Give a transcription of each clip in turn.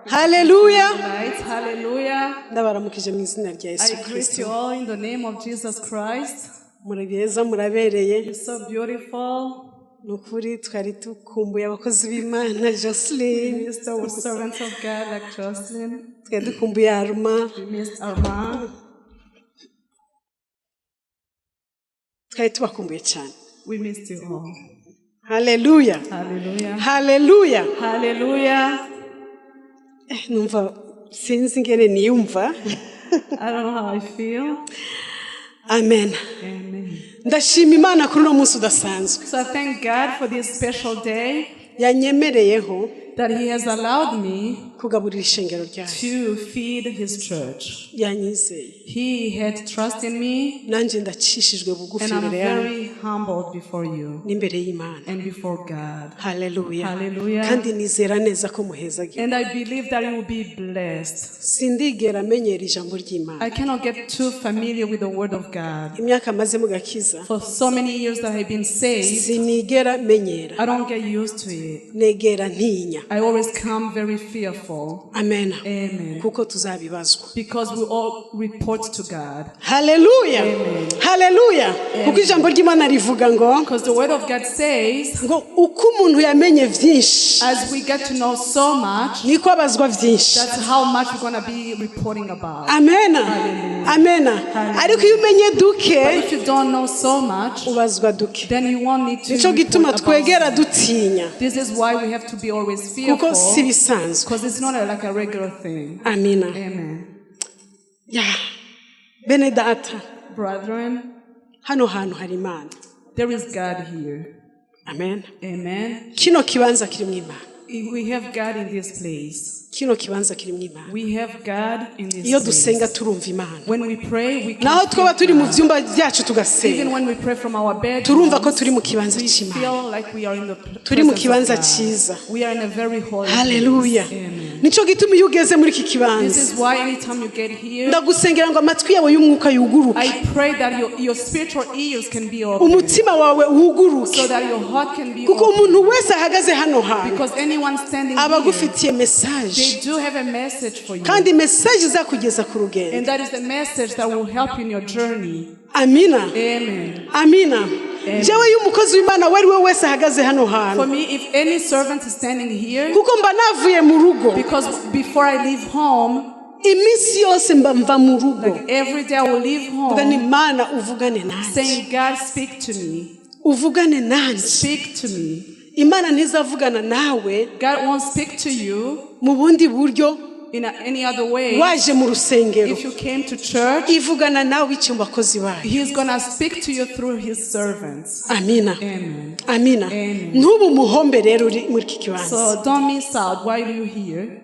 Hallelujah. Hallelujah. Ndabaramukije mu izina rya Yesu I greet Kristo. you all in the name of Jesus Christ. Murabeza murabereye. You're so beautiful. Nukuri twari tukumbuye abakozi b'Imana Jocelyn. We missed our servants of God like Jocelyn. Twari dukumbuye Arma. We missed Arma. Twari tubakumbuye cyane. We missed you all. Hallelujah. Hallelujah. Hallelujah. Hallelujah. Numva sinzi ngene niyumva. I don't know how I feel. Amen. Amen. Ndashima Imana kuri uno munsi udasanzwe. So I thank God for this special day Yanyemereyeho that He has allowed me kugaburira ishengero ryayo. to feed His church. Yanyizeye. He had trust in me, Nanje ndacishijwe bugufi and I'm imbere yawe very humbled before you n'imbere y'Imana. and before God. Hallelujah. Hallelujah. Kandi nizera neza ko muhezagira. And I believe that you will be blessed. Sindigera menyera ijambo ry'Imana. I cannot get too familiar with the Word of God. Imyaka maze mu gakiza. For so many years that I've been saved, Sinigera menyera. I don't get used to it. Negera ntinya. I always come very fearful. Amen. Amen. Kuko tuzabibazwa. Because we all report to God. Hallelujah. Amen. Hallelujah. Kuko ijambo ry'Imana rivuga ngo Because the Word of God says, ngo uko umuntu yamenye vyinshi as we get to know so much, niko abazwa vyinshi. that's how much we're going to be reporting about. Amen. Amen. Ariko iyo umenye duke But if you don't know so much, ubazwa duke. then you won't need to Nico gituma report about twegera it. dutinya. This is why we have to be always Kuko si fearful, bisanzwe. because it's not like a regular thing. Amina. Amen. Ya. Bene data. Brethren, Hano hantu hari Imana. there is God here. Amen. Amen. Kino kibanza kiri mu Imana. We have God in this place. Kino kibanza kiri mu Imana. We have God in this Iyo place. dusenga turumva Imana. When we pray, we Naho can twaba feel turi mu God. vyumba byacu Even tugasenga. when we pray from our bed, Turumva ko turi mu kibanza we cy'Imana. feel like we are in the Turi mu presence kibanza of God. cyiza. We are in a very holy Hallelujah. place. Amen. Nico gituma iyo ugeze muri iki This kibanza. is why anytime you get here, Ndagusengera ngo amatwi yawe y'umwuka yuguruke. I pray that your spiritual ears can be open, Umutima wawe wuguruke. so that your heart can be Kuko open. umuntu wese ahagaze hano hantu Because anyone standing aba here, agufitiye message. they do have a message for you. Kandi message izakugeza ku And rugendo. that is the message that will help you in your journey. Amina. Amen. Amina. Jewe y'umukozi w'Imana wari we wese ahagaze hano For hantu. me, if any servant is standing here, Kuko mba navuye mu rugo. because before I leave home, Iminsi yose mva mu rugo. like every day I will leave Vuga ni home Mana uvugane nanjye. saying, God, speak to me. Uvugane nanjye. Speak to me. Imana ntizavugana nawe God won't speak to you mu bundi buryo in any other way. waje mu rusengero. If you came to church, Ivugana nawe icyo bakozi bayo. He's going to speak to you through His servants. Amina. Amen. Amina. Amen. Ntubu muhombe rero uri muri iki kibanza. So don't miss out while you're here.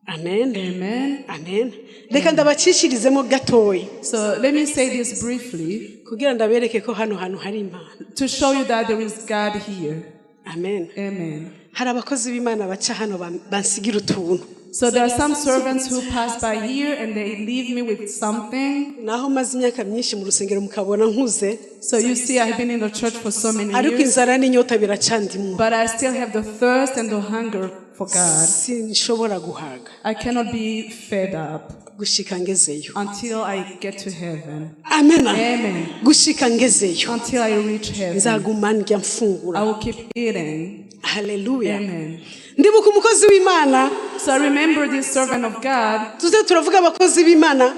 Amen. Amen. Amen. Reka ndabacishirizemo gatoyi So let me say this briefly kugira ndabereke ko hano hantu hari Imana. to show you that there is God here. Amen. Amen. Hari abakozi b'Imana baca hano bansigira utuntu. So there are some servants who pass by here and they leave me with something. Naho maze imyaka myinshi mu rusengero mukabona nkuze. So you see, I've been in the church for so many Ariko years, inzara n'inyota biracandimwe. but I still have the thirst and the hunger for God. Sinshobora guhaga I cannot be fed up gushika ngezeyo. until I get to heaven. Amen. Amen. Gushika ngezeyo. Until I reach heaven, Nzaguma ndya I mfungura. will keep eating. Hallelujah. Amen. Ndibuka umukozi w'Imana. So I remember this servant of God. Tuze turavuga abakozi b'Imana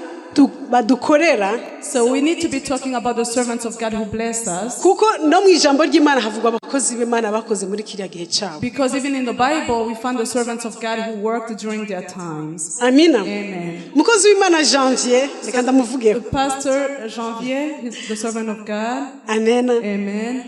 badukorera. So we need to be talking about the servants of God who bless us. Kuko no mu ijambo ry'Imana havugwa abakozi b'Imana bakoze muri kiriya gihe cyabo. Because even in the Bible, we find the servants of God who worked during their times. Amina. Amen. Umukozi w'Imana Janvier, reka ndamuvugeho. Pastor Janvier, he's the servant of God. Amen. Amen.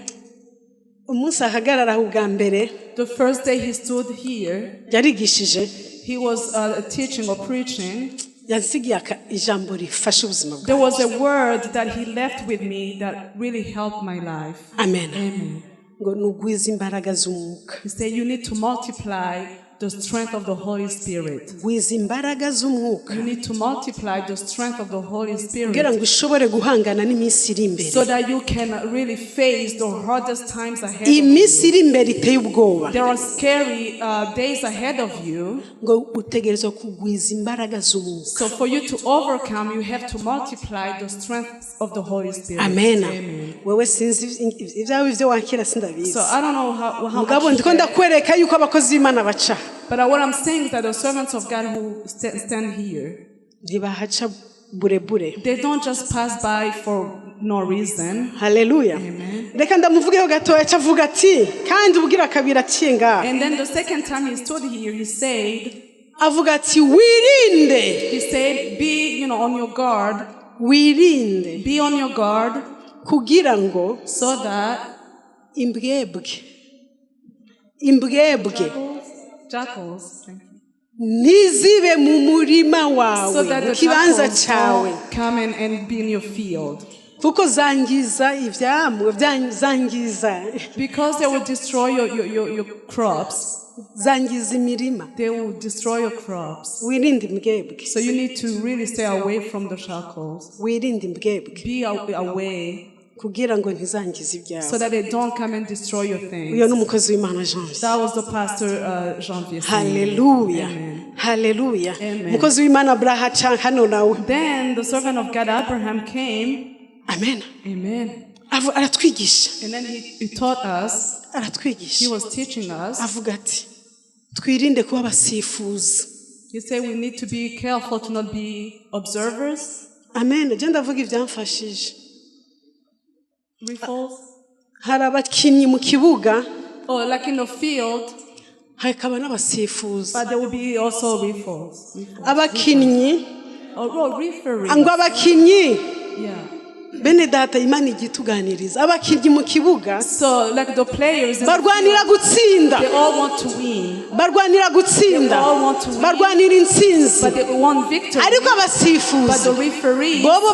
Umunsi ahagarara ubwa mbere The first day he stood here, yarigishije he was teaching or preaching. yansigiye ijambo rifasha ubuzima There bwawe. was a word that he left with me that really helped my life. Amen. Amen. Ngo nugwiza imbaraga z'umwuka. He said, you need to multiply the strength of the Holy Spirit. wiza imbaraga z'umwuka You need to multiply the strength of the Holy kugira Spirit ngo ushobore guhangana n'iminsi iri imbere. so that you can really face the hardest times ahead of you. iminsi iri imbere iteye ubwoba There are scary days ahead of you. ngo utegerezwa kugwiza imbaraga z'umwuka. So for you to overcome, you have to multiply the strength of the Holy Spirit. Amen. Wewe sinzi ibyawe ibyo wakira sindabizi. So I don't know how Mugabo much ndiko ndakwereka yuko abakozi b'Imana baca. but what I'm saying is that the servants of God who stand here, ntibahaca burebure. they don't just pass by for no reason. Haleluya. Reka ndamuvugeho gatoya avuga ati kandi ubwira kabira acinga. And then the second time he stood here, he said, avuga ati wirinde. he said, be, on your guard. Wirinde. Be on your guard kugira ngo so that imbwebwe jackals nizibe mu murima wawe so that mu the kibanza jackals cyawe come and be in your field. kuko zangiza ivyamwe zangiza Because they will destroy your crops. zangiza imirima. They will destroy your crops. Wirinde imbwebwe. So you need to really stay away from the shackles. Wirinde imbwebwe Be away kugira ngo ntizangize ibyawe. so that they don't come and destroy your things. Uyo n'umukozi w'Imana Jean. That was the pastor Janvier. Hallelujah. Amen. Hallelujah. Amen. Umukozi w'Imana Abraham hano nawe. Then the servant of God Abraham came. Amen. Amen. Aratwigisha. And then he taught us. He Aratwigisha. was teaching us. Avuga ati twirinde kuba abasifuzi. He said we need to be careful to not be observers. Amen. Je ndavuga ibyamfashije. Riffles. Hari abakinnyi mu kibuga Or like in the field. hakaba n'abasifuzi. But there will be also riffles. Abakinnyi Or referees. ngo abakinnyi Yeah. bene data Imana igituganiriza abakinnyi mu kibuga So like the players, barwanira gutsinda. they all want to win. Barwanira gutsinda. They all want to win. Barwanira intsinzi. But they want victory. Ariko But abasifuzi the referees, bobo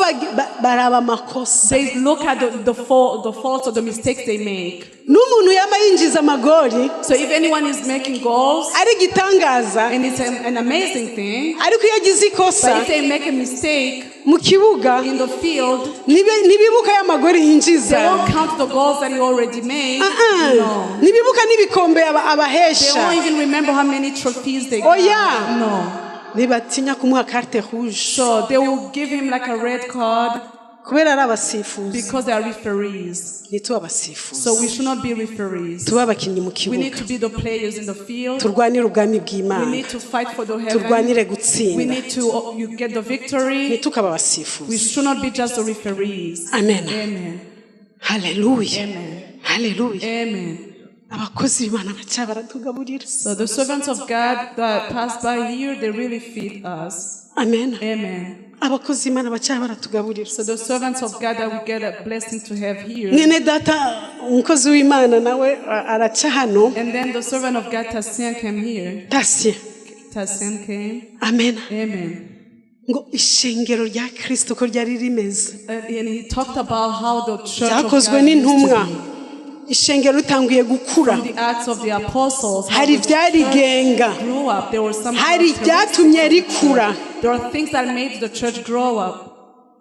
baraba amakosa. they look at the faults or the mistakes they make. N'umuntu yama yinjiza amagori So if anyone is making goals, ari gitangaza and it's an amazing thing, ariko iyo agize but ikosa if they make a mistake mu kibuga in the field, ntibibuka y'amagori they yinjiza. won't count the goals that he already made. No. Ntibibuka n'ibikombe They won't abahesha. even remember how many trophies they Oh got. yeah. No. Ntibatinya kumuha carte rouge So they will give him like a red card kubera ari abasifuzi. because they are referees. Nitwe abasifuzi. So we should not be referees. Tuba abakinnyi mu We need kibuga. to be the players in the field. Turwanire ubwami We bw'Imana. need to fight for the heaven. Turwanire We gutsinda. need to you get the victory. Ntitukaba We abasifuzi. should not be just the referees. Amen. Amen. Hallelujah. Amen. Hallelujah. Amen. Abakozi b'Imana baca baratugaburira. So the servants of God that pass by here, they really feed us. Amen. Amen. Abakozi b'Imana baca baratugaburira. So the servants of God that we get a blessing to have here. Mwene data umukozi w'Imana nawe araca hano. And then the servant of God, Tassian, came here. Tasye. Tassian came. Amen. Amen. Ngo ishengero rya Kristo ko ryari rimeze. And he talked about how the church of Byakozwe God used n'intumwa. to be. Ishengero ritanguye gukura. From the Acts of the Apostles, how Hari the church ibyarigenga. grew up. There were some Hari ibyatumye rikura. There are things that made the church grow up.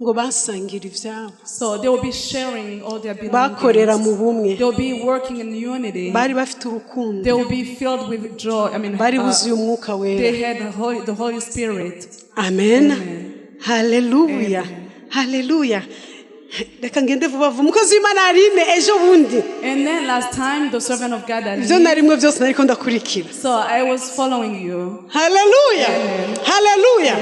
Ngo basangira ibyabo. So they will be sharing all their Bakorera mu belongings. bumwe. They will be working in unity. Bari bafite urukundo. They will be filled with joy. Bari buzuye umwuka wera. they had the Holy Spirit. Amen. Amen. Hallelujah. Amen. Hallelujah. Reka ngende vuba vuba. Umukozi w'Imana arime ejo bundi. And then last time, the servant of God, Ibyo narimwe byose nariko ndakurikira. so I was following you. Hallelujah. Amen. Hallelujah.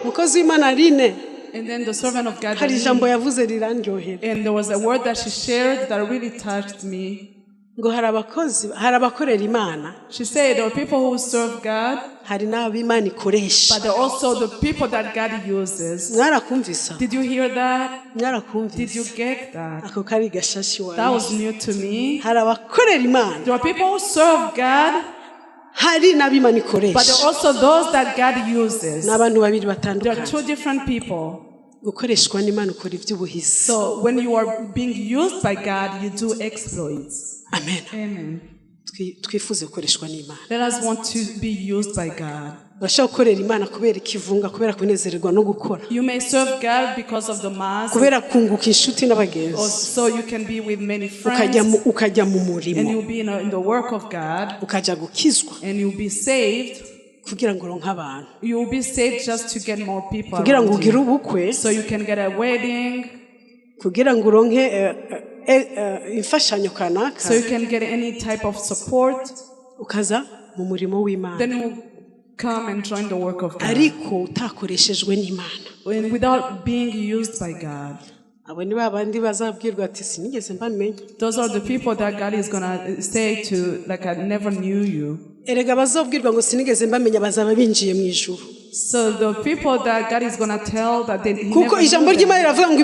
Umukozi w'Imana arine. And then the servant of God, Hari ijambo yavuze rirandyohera. and there was a word that she shared that really touched me. Ngo hari abakorera Imana. She said there are people who serve God, Hari n'ab'Imana ikoresha. but there are also the people that God uses. Mwarakumvisa. Did you hear that? Did you Mwarakumvisa. get that? Ako kari gashashi That wawe. was new to me. Hari abakorera Imana. There are people who serve God, Hari n'ab'Imana but there ikoresha. are also those that God uses. N'abantu babiri There are batandukanye. two different people. Gukoreshwa n'Imana ukora iby'ubuhizi. So when you are being used by God, you do exploits. Amen. Amen. twifuze gukoreshwa n'Imana. Let us want to be used by God. Bashaka gukorera Imana kubera ikivunga, kubera kunezererwa no gukora. You may serve God because of the mass. Kubera kunguka inshuti n'abagenzi. So you can be with many friends. Ukajya mu murimo. And you'll be in the work of God. Ukajya gukizwa. And you'll be saved. Kugira ngo ronke abantu. You will be saved just to get more people. Kugira ngo ugire ubukwe. So you can get a wedding. Kugira ngo ronke imfashanyo kanaka. So you can get any type of support. Ukaza mu murimo w'Imana. Then you come and join the work of God. Ariko utakoreshejwe n'Imana. Without being used by God. Abo ni babandi bazabwirwa ati sinigeze mbamenya. Those are the people that God is gonna say to, like, I never knew you. Erega bazabwirwa ngo sinigeze mbamenya bazaba binjiye mu ijuru. So the people that God is gonna tell that they kuko ijambo ry'Imana riravuga ngo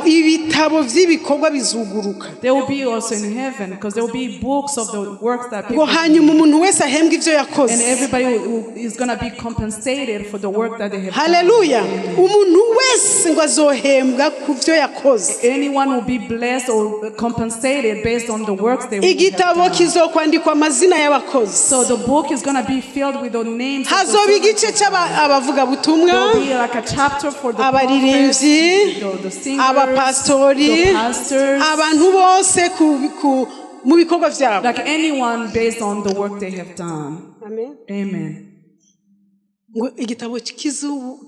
ibitabo by'ibikorwa bizuguruka. They will be also in heaven because there will be books of the works that people. Ngo hanyuma umuntu wese ahembwa ivyo yakoze. And everybody is gonna be compensated for the work that they have done. Hallelujah. Umuntu wese ngo azohembwa ku vyo yakoze. Anyone will be blessed or compensated based on the works they have done. Igitabo kizokwandikwa amazina y'abakozi. So the book is gonna be filled with the names of the hazoba igice abavuga butumwa, abaririmbyi, abapastori, abantu bose mu bikorwa byabo. Like anyone based on the work they have done. Amen. Amen. Ngo igitabo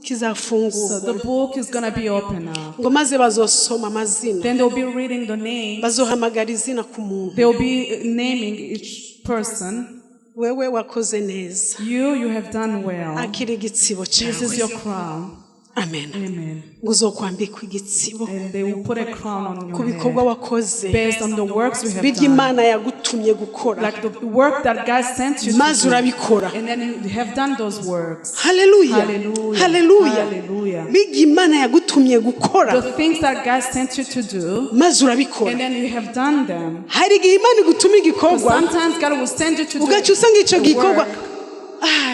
kizafungurwa. So the book is going to be open now. Ngo maze bazosoma amazina. Then they'll be reading the names. Bazohamagara izina ku muntu. They'll be naming each person. Wewe wakoze neza. You have done well. Akire igitsibo cyawe. This is your crown. Amen. Amen. Uzokwambikwa igitsibo. And they will put a crown on your kubikorwa wakoze. Based on the works we have done. Bigimana yagutumye gukora. Like the work that God sent you to maze urabikora. And then you have done those works. Hallelujah. Hallelujah. Hallelujah. Hallelujah. Bigimana yagutumye gukora. The things that God sent you to do. Maze urabikora. And then you have done them. Hari igihe Imana igutuma igikorwa. Sometimes God will send you to do ugaca usanga ico gikorwa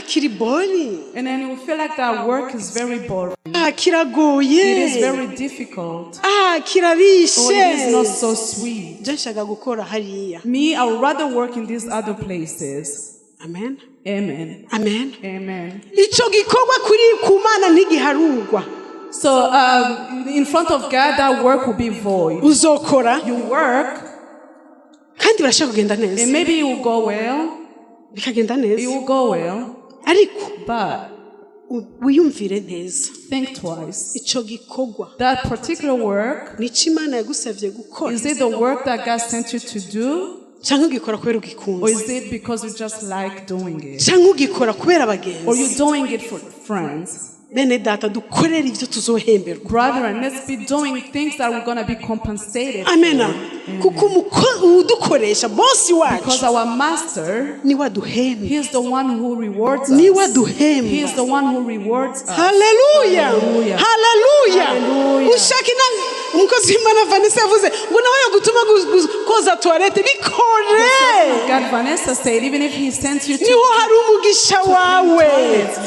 kiri boring. And then you feel like that work is very boring. Kiragoye. It is very difficult. Kirarishe. Or it is not so sweet. Nshaka gukora hariya. Me, I would rather work in these other places. Amen. Amen. Amen. Amen. Ico gikorwa kuri kumana ntigiharurwa. So in front of God, that work will be void. Uzokora. You work. Kandi birashaka kugenda neza. And maybe it will go well. Bikagenda neza. It will go well. Ariko. But. Wiyumvire neza. Think twice. Ico gikorwa. That particular work. Nico Imana yagusavye gukora. Is it the work that God sent you to do? Cyangwa ugikora kubera ugikunze? Or is it because you just like doing it? Cyangwa ugikora kubera abagenzi? Or you're doing it for friends? Bene data dukorera ivyo tuzohemberwa. Brethren, let's be doing things that we're going to be compensated. Amen. Kuko udukoresha boss wacu. Because our master, ni waduhemba. He is the one who rewards us. Ni waduhemba. He is the one who rewards us. Hallelujah. Hallelujah. Hallelujah. Hallelujah. Ushakina umukozi w'Imana Vanessa yavuze ngo nawe yagutuma koza toilette bikore. God Vanessa said even if he sends you to niho hari umugisha wawe.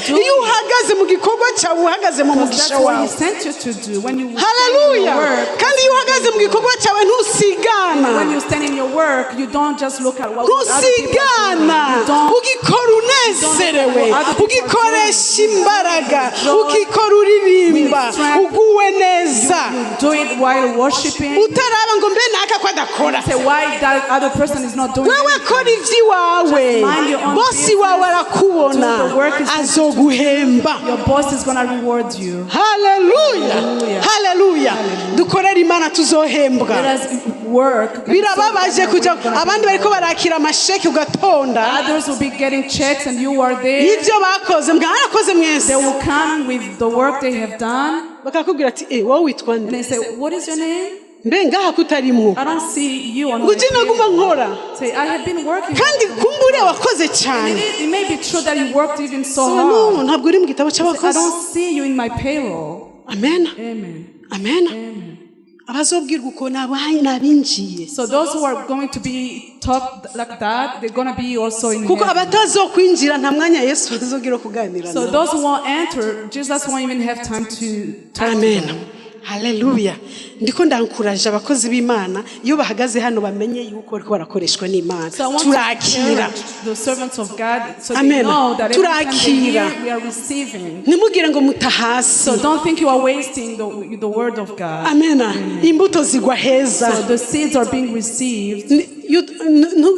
Iyo uhagaze mu gikorwa cyawe uhagaze mu mugisha wawe. He sent you to do when you Hallelujah. Kandi iyo uhagaze mu gikorwa cyawe ntusigana. When you stand in your work you don't just look at what other people do. Ugikora unezerewe. Ugikoresha imbaraga. Ukikora uririmba. Uguwe neza. Do it while worshiping. Utaraba ngo mbe naka kwadakora. Say why that other person is not doing it. Wewe kora ivyiwawe. Bosi wawe arakubona. Azoguhemba. Your boss is going to reward you. Hallelujah. Hallelujah. Dukorera Imana tuzohembwa. Let us work. Birababaje kuja abandi bariko barakira amasheki ugatonda. Others will be getting checks and you are there. Ivyo bakoze mwarakoze mwese. They will come with the work they have done. Bakakubwira ati wowe witwa nde? And they say what is your name? Mbe ngaha kutarimwo. I don't see you on my page. Say I have been working. Kandi kumbure wakoze cyane. It may be true that you worked even so hard. No, ntabwo uri mu gitabo cy'abakozi. I don't see you in my payroll. Amen. Amen. Amen. Amen. Abazobwirwa uko nabinjiye. So those who are going to be taught like that, they're going to be also in kuko heaven. abatazokwinjira nta mwanya Yesu azogira kuganira. So those who won't enter, Jesus won't even have time to talk to them. Haleluya. Ndiko ndankuraje abakozi b'Imana iyo bahagaze hano bamenye yuko ariko barakoreshwa n'Imana. Turakira. The servants of God, so they know that every time they hear, we are receiving. Nimugire ngo mutahasi. So don't think you are wasting the word of God. Amen. Imbuto zigwa heza. So the seeds are being received.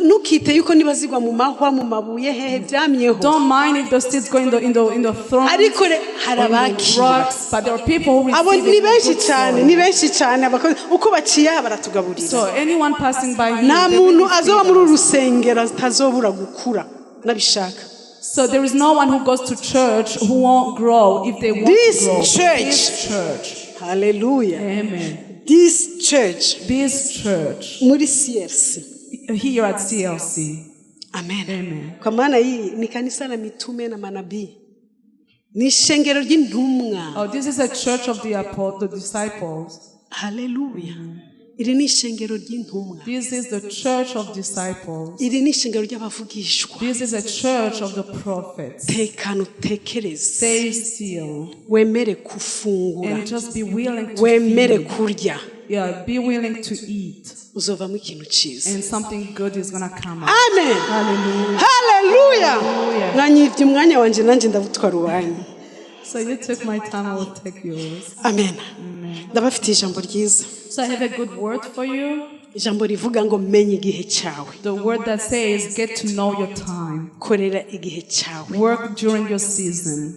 Nukite yuko nibazigwa mu mahwa mu mabuye hehe byamyeho. Don't mind if the seeds go in the thorns. Ariko harabakira. But there are people who receive abo it. Ni benshi cyane abakozi uko baciye baratugaburira. So anyone passing by here, nta muntu azoba muri urusengero atazobura gukura nabishaka. So there is no one who goes to church who won't grow if they want to grow. This church. Hallelujah. Amen. This church. Muri CLC. Here at CLC. Amen. Amen. Kwa maana hii ni kanisa la mitume na manabii. Ni shengero ry'intumwa. Oh, this is a church of the disciples. Hallelujah. Iri ni shengero ry'intumwa. This is the church of disciples. Iri ni shengero ry'abavugishwa. This is a church of the prophets. Tekana utekereze. Stay still. Wemere kufungura. And just be willing to wemere kurya. Yeah, be willing to eat. Uzovamo ikintu cyiza. And something good is going to come out. Amen. Hallelujah. Hallelujah. Mwanyivye umwanya wanje nanje ndabutwara uwanyu. So you took my time, I will take yours. Amen. Ndabafite ijambo ryiza. So I have a good word for you. Ijambo rivuga ngo menye igihe cyawe. The word that says get to know your time. Korera igihe cyawe. Work during your season.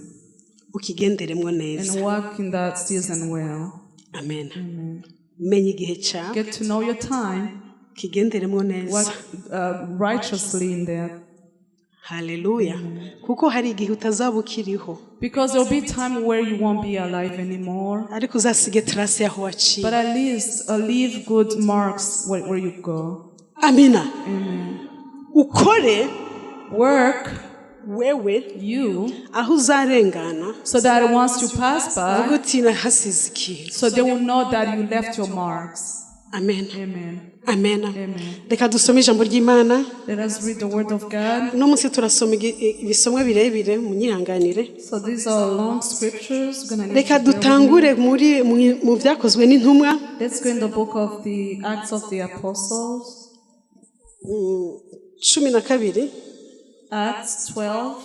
Ukigenderemo neza. And work in that season well. Amen. Menye igihe cyawe. Get to know your time. Kigenderemo neza. Work righteously in that. Hallelujah. Kuko hari igihe utazabukiriho. Because there will be time where you won't be alive anymore. Ariko uzasige trace yaho waciye. But at least leave good marks where you go. Amina. Amen. Ukore work wewe you aho uzarengana so that once you pass by ugutina hasize ikintu. So they will know that you left your marks. Amen. Amen. Amen. Amen. Reka dusome ijambo ry'Imana. Let us read the word of God. No munsi turasoma ibisomwa birebire munyihanganire. So these are long scriptures. Reka dutangure muri mu byakozwe n'intumwa. Let's go in the book of the Acts of the Apostles. 12. Acts 12.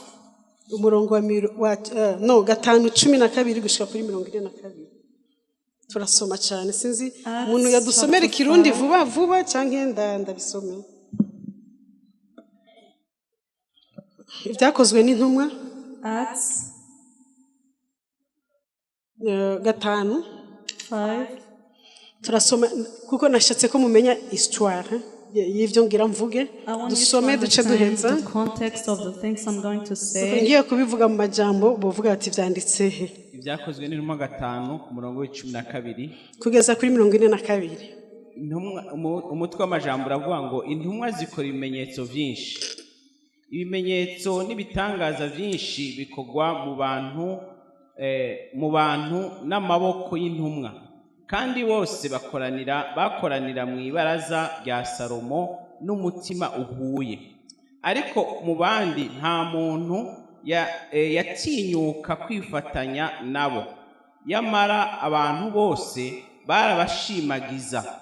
Umurongo wa 5:12 gushika kuri 42. Turasoma cyane sinzi umuntu yadusomera ikirundi vuba cyangwa ndabisome. Ibyakozwe n'intumwa Acts 5. Turasoma kuko nashatse ko mumenya histoire y'ivyo ngira mvuge. Dusome duce duheza. The context of the things I'm going to say. Ngiye kubivuga mu majambo bovuga ati vyanditse he. Ibyakozwe n'intumwa 5 ku murongo wa 12 kugeza kuri 42. Umutwe w'amajambo uravuga ngo intumwa zikora ibimenyetso byinshi. Ibimenyetso n'ibitangaza byinshi bikogwa mu bantu n'amaboko y'intumwa. Kandi bose bakoranira mu ibaraza rya Salomo n'umutima uhuye. Ariko mu bandi nta muntu yatinyuka kwifatanya nabo. Yamara abantu bose barabashimagiza.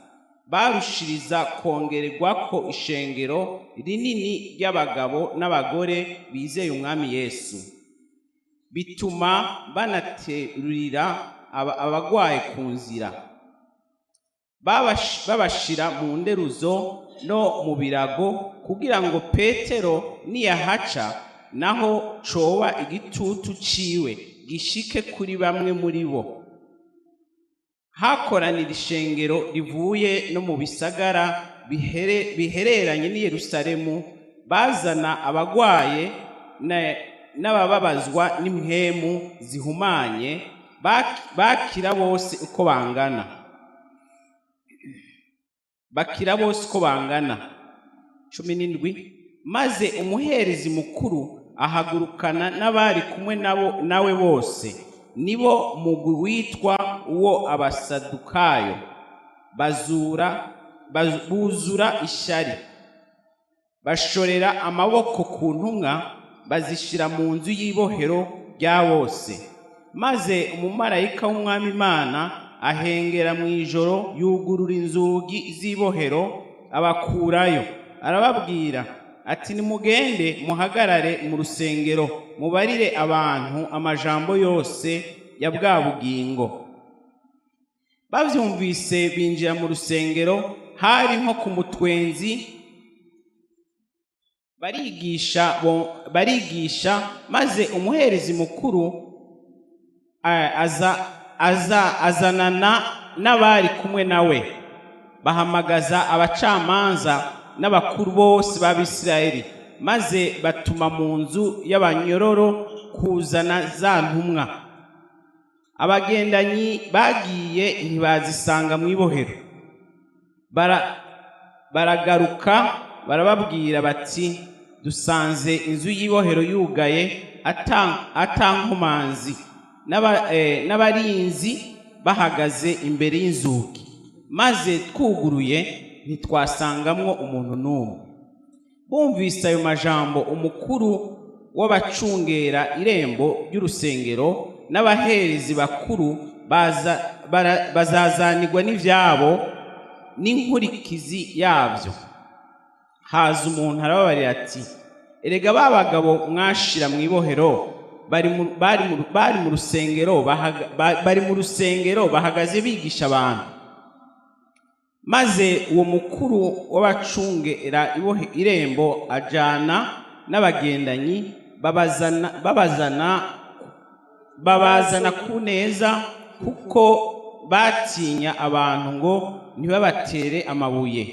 Barushiriza kongererwako ishengero rinini ry'abagabo n'abagore bizeye umwami Yesu. Bituma banaterurira abagwaye ku nzira. Babashira mu nderuzo no mu birago kugira ngo Petero niyahaca naho coba igitutu ciwe gishike kuri bamwe muri bo. Hakoranira ishengero rivuye no mu bisagara bihereranye ni Yerusalemu, bazana abagwaye n'abababazwa n'impwemu zihumanye, bakira bose uko bangana. 17. Maze umuherezi mukuru ahagurukana n'abari kumwe nawe bose, nibo mugwi witwa uwo abasadukayo, buzura ishari, bashorera amaboko ku ntumwa, bazishira mu nzu y'ibohero rya bose. Maze umumarayika w'umwami Imana ahengera mu ijoro yugurura inzugi z'ibohero abakurayo arababwira ati nimugende muhagarare mu rusengero mubarire abantu amajambo yose ya bwa bugingo. Bavyumvise binjira mu rusengero hari nko ku mutwenzi barigisha maze umuherezi mukuru azanana n'abari kumwe nawe bahamagaza abacamanza n'abakuru bose b'Abisirayeli maze batuma mu nzu y'abanyororo kuzana za ntumwa. Abagendanyi bagiye ntibazisanga mu ibohero, baragaruka barababwira bati dusanze inzu y'ibohero yugaye atankomanzi n'abarinzi bahagaze imbere y'inzugi, maze twuguruye ntitwasangamwo umuntu n'umwe. Bumvise ayo majambo umukuru w'abacungera irembo ry'urusengero n'abaherezi bakuru bazazanirwa n'ivyabo n'inkurikizi yavyo. Haza umuntu arababarira ati erega ba bagabo mwashira mu ibohero bari mu rusengero bahagaze bigisha abantu. Maze uwo mukuru w'abacungera irembo ajana n'abagendanyi babazana ku neza kuko batinya abantu ngo ntibabatere amabuye.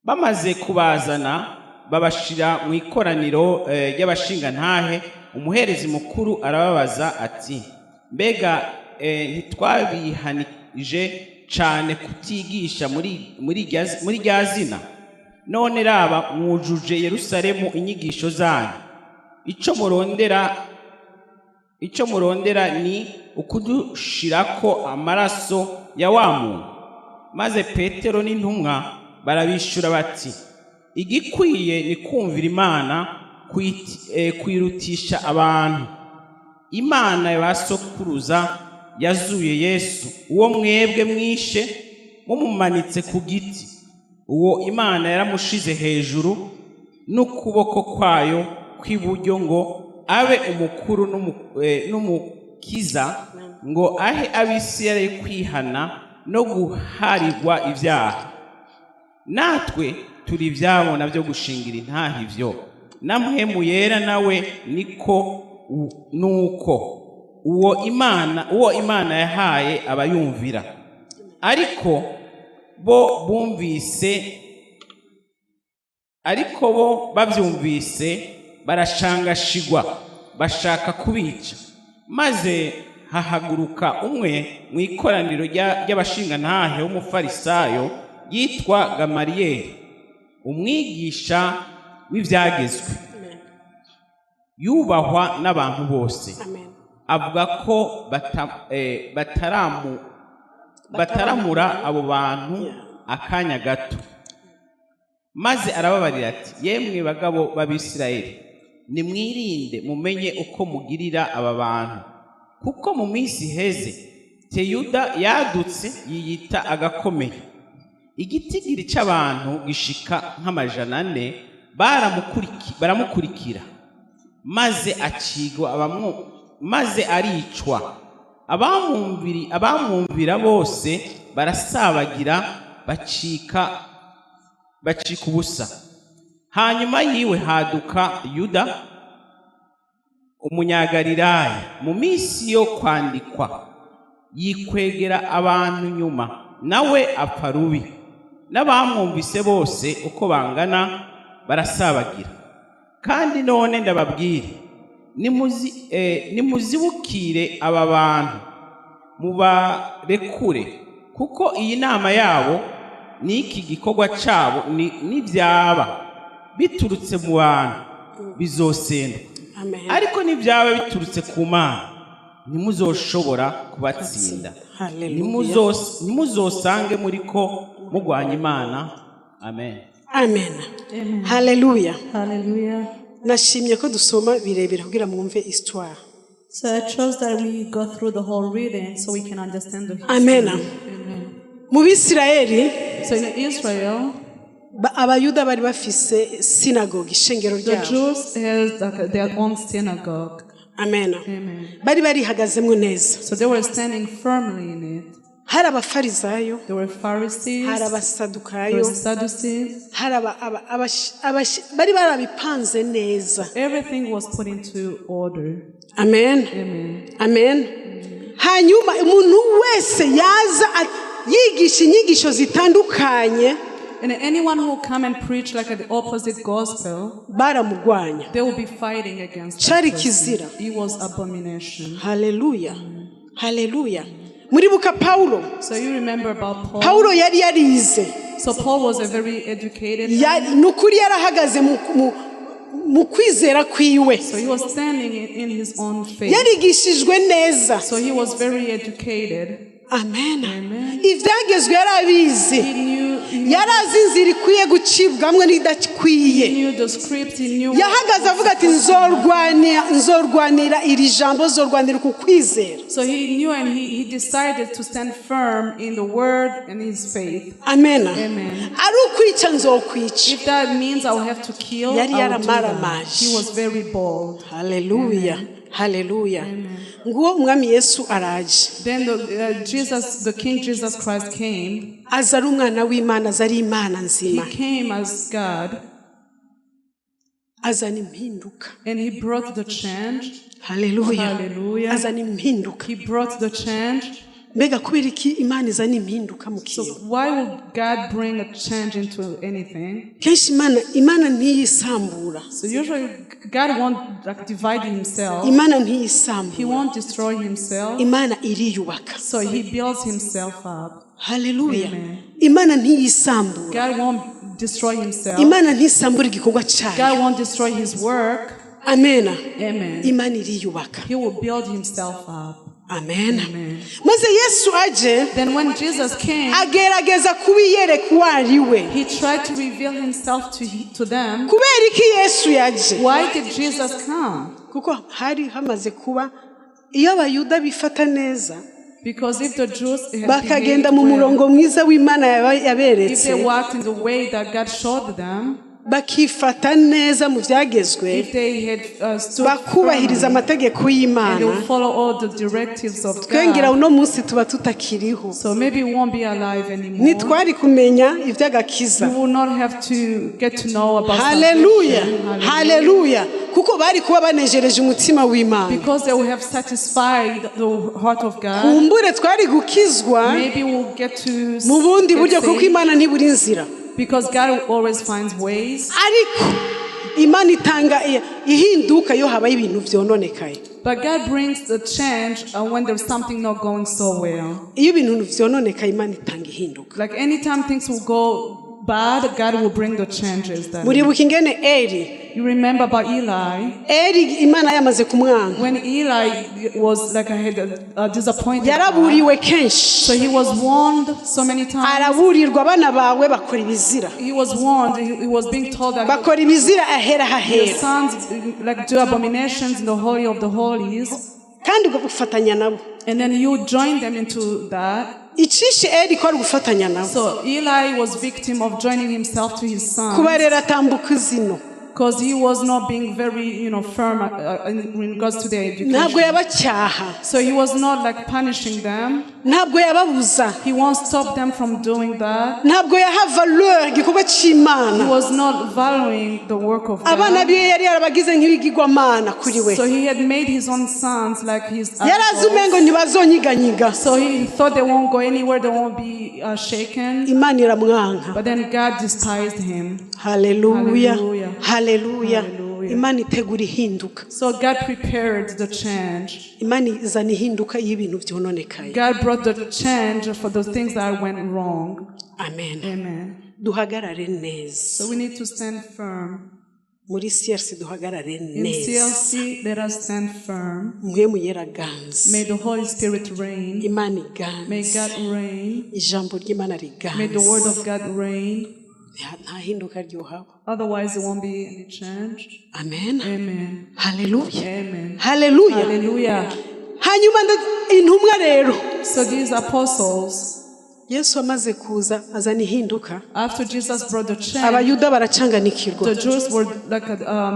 Bamaze kubazana babashira mu ikoraniro ry'abashingantahe, umuherezi mukuru arababaza ati mbega ntitwabihanije cane kutigisha muri rya zina? None raba mwujuje Yerusalemu inyigisho zanyu, ico murondera ni ukudushirako amaraso ya wa muntu. Maze Petero n'intumwa barabishura bati igikwiye ni kumvira Imana kwirutisha abantu. Imana yabasokuruza yazuye Yesu, uwo mwebwe mwishe mumumanitse ku giti. Uwo Imana yaramushize hejuru n'ukuboko kwayo kw'iburyo ngo abe umukuru n'umukiza, ngo ahe Abisirayeli kwihana no guharirwa ibyaha. Natwe turi ivyabo navyo gushingira intahe ivyo, na mpwemu yera nawe nuko uwo Imana yahaye abayumvira. Ariko bo bavyumvise barashangashigwa bashaka kubica. Maze hahaguruka umwe mu ikoraniro ry'abashingantahe w'umufarisayo yitwa Gamariyeli, umwigisha w'ivyagezwe, yubahwa n'abantu bose. Avuga ko bataramura abo bantu akanya gato. Maze arababarira ati yemwe bagabo b'Abisirayeli, nimwirinde mumenye uko mugirira aba bantu, kuko mu minsi iheze Teyuda yadutse yiyita agakomeye. Igitigiri c'abantu gishika nk'amajana 4 baramukurikira, maze aricwa. Abamwumvira bose barasabagira bacika ubusa. Hanyuma yiwe haduka Yuda umunyagalilaya mu minsi yo kwandikwa, yikwegera abantu nyuma, nawe apfa rubi. N'abamwumvise bose uko bangana barasabagira. Kandi none ndababwire, nimuzibukire aba bantu mubarekure, kuko iyi nama yabo n'iki gikorwa cabo nivyaba biturutse mu bantu bizosenda. Ariko nivyaba biturutse ku Mana ntimuzoshobora kubatsinda. Ntimuzosange muriko mugwanya Imana. Amen. Amen. Hallelujah. Nashimye ko dusoma birebera kugira mwumve histoire. So I trust that we go through the whole reading so we can understand the history. Amen. Amen. Mu Bisirayeli So in Israel, abayuda bari bafise synagogue ishengero the ryabo. Jews had their own synagogue. Amen. Amen. Bari barihagazemwo neza. So they were standing firmly in it. Hari abafarisayo, There were Pharisees, hari there abasadukayo, were Sadducees. hari bari barabipanze neza. Everything was put into order. Amen. Amen. Amen. Hanyuma umuntu wese yaza yigisha inyigisho zitandukanye, And anyone who will come and preach like the opposite gospel, baramurwanya. they will be fighting against Cari that kizira. person. It was abomination. Haleluya. Haleluya. Muribuka Paulo. So you remember about Paul? Paulo yari yarize. So Paul was a very educated man. Nukuri yarahagaze mu kwizera kwiwe. So he was standing in his own faith. Yarigishijwe neza. So he was very educated. Amen. Amen. Ivyagezwe yarabizi. He knew Yarazi inzira ikwiye gucibwamwe n'idakwiye. the script, he knew. Yahagaze avuga ati nzorwanira iri jambo, nzorwanira ku kwizera. So he knew and he decided to stand firm in the word and his faith. Amen. Amen. Ari ukwica nzokwica. If that means I will have to kill, I Yari will do that. yaramaramaje. He was very bold. Haleluya. Haleluya. Nguwo umwami Yesu araje. Then the King Jesus Christ came. Aza ari umwana w'Imana, aza ari Imana He nzima. came as God Azana impinduka. and he brought the change. Haleluya. Hallelujah. Azana impinduka. He brought the change. Mbega kubera iki Imana izana impinduka mu So kintu? why would God bring a change into anything? Kenshi Imana ntiyisambura. So usually God won't divide himself. Imana He ntiyisambura. won't destroy himself. Imana iriyubaka. So he builds himself up. Haleluya. Amen. Imana ntiyisambura. God won't destroy himself. Imana ntisambura igikorwa cyayo. God won't destroy his work. Amen. Amen. Imana iriyubaka. He will build himself up. Amen. Amen. Maze Yesu aje Then when Jesus came, agerageza kubiyereka uwo ari we. he tried to reveal himself to them. Kubera iki Yesu yaje? Why did Jesus come? Kuko hari hamaze kuba iyo abayuda bifata neza, Because if the Jews had bakagenda behaved mu well, murongo mwiza w'Imana if yaberetse, they walked in the way that God showed them, bakifata neza mu byagezwe, if they had stood bakubahiriza firmly, amategeko and they y'Imana, will follow all the directives of twengera God, uno munsi tuba tutakiriho. so maybe we won't be alive anymore. Ntitwari kumenya We iby'agakiza. will not have to get to know about Haleluya. salvation. Haleluya. Kuko bari kuba banejereje umutima w'Imana. Because they will have satisfied the heart of God. Kumbure twari gukizwa Maybe we'll get to mu bundi buryo get kuko saved, Imana ntibura inzira. because God always finds ways. Ariko Imana itanga ihinduka iyo habaye ibintu byononekaye. But God brings the change when there's something not going so well. Iyo ibintu byononekaye Imana itanga ihinduka. Like anytime things will go bad, God will bring the changes. Then. Muribuka ingene Eli. You remember about Eli? Eli Imana yamaze kumwanga. When Eli was like disappointed, Yaraburiwe kenshi. so he was warned so many times. Araburirwa abana bawe bakora ibizira. He was warned. He was being told that Bakora ibizira ahera your hahera. sons like do abominations in the holy of the holies, Kandi ugafatanya nabo. and then you join them into that. Icishe Eli ko ari gufatanya nabo. So Eli was victim of joining himself to his sons. Kuba rero atambuka izino. Because he was not being very, firm in regards to their Ntabwo education. yabacyaha. So he was not like punishing them. Ntabwo yababuza. He won't stop them from doing that. Ntabwo yaha valeur igikorwa He cy'Imana. was not valuing the work of Abana God. biwe yari yarabagize nk'ibigirwamana kuri we. So he had made his own sons like his Yarazi umengo idols. ntibazonyiganyiga. So he thought they won't go anywhere, they won't be shaken. Imana iramwanka. But then God despised him. Haleluya. Hallelujah. Haleluya. Hallelujah. Imana itegura ihinduka. So God prepared the change. Imana izana ihinduka y'ibintu byononekaye. God brought the change for the things that went wrong. Amen. Amen. Duhagarare neza. So we need to stand firm. Muri CRC duhagarare In neza. CLC, let us stand firm. Mwe muyera ganze. May the Holy Spirit reign. Imana May iganze. God reign. Ijambo ry'Imana May the word riganze. of God reign. nta hinduka ryohaba. Otherwise, there won't be any change. Amen. Amen. Hallelujah. Amen. Hallelujah. Hallelujah. Hanyuma intumwa rero. So these apostles, Yesu amaze kuza azana ihinduka. after Jesus brought the change, Abayuda baracanganikirwa. the Jews were like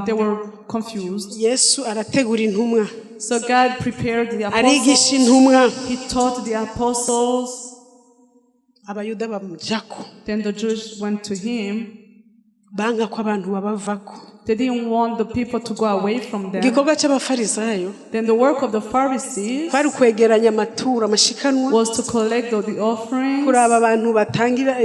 they were confused. Yesu arategura intumwa. So God prepared the Arigisha apostles. intumwa. He taught the apostles. Abayuda bamujako. Then the Jews went to him. Banga ko abantu babavako. They didn't want the people to go away from them. Igikorwa cy'abafarisayo Then the work of the Pharisees kwari kwegeranya amaturo amashikanwa. was to collect the offerings. Kuraba abantu batangira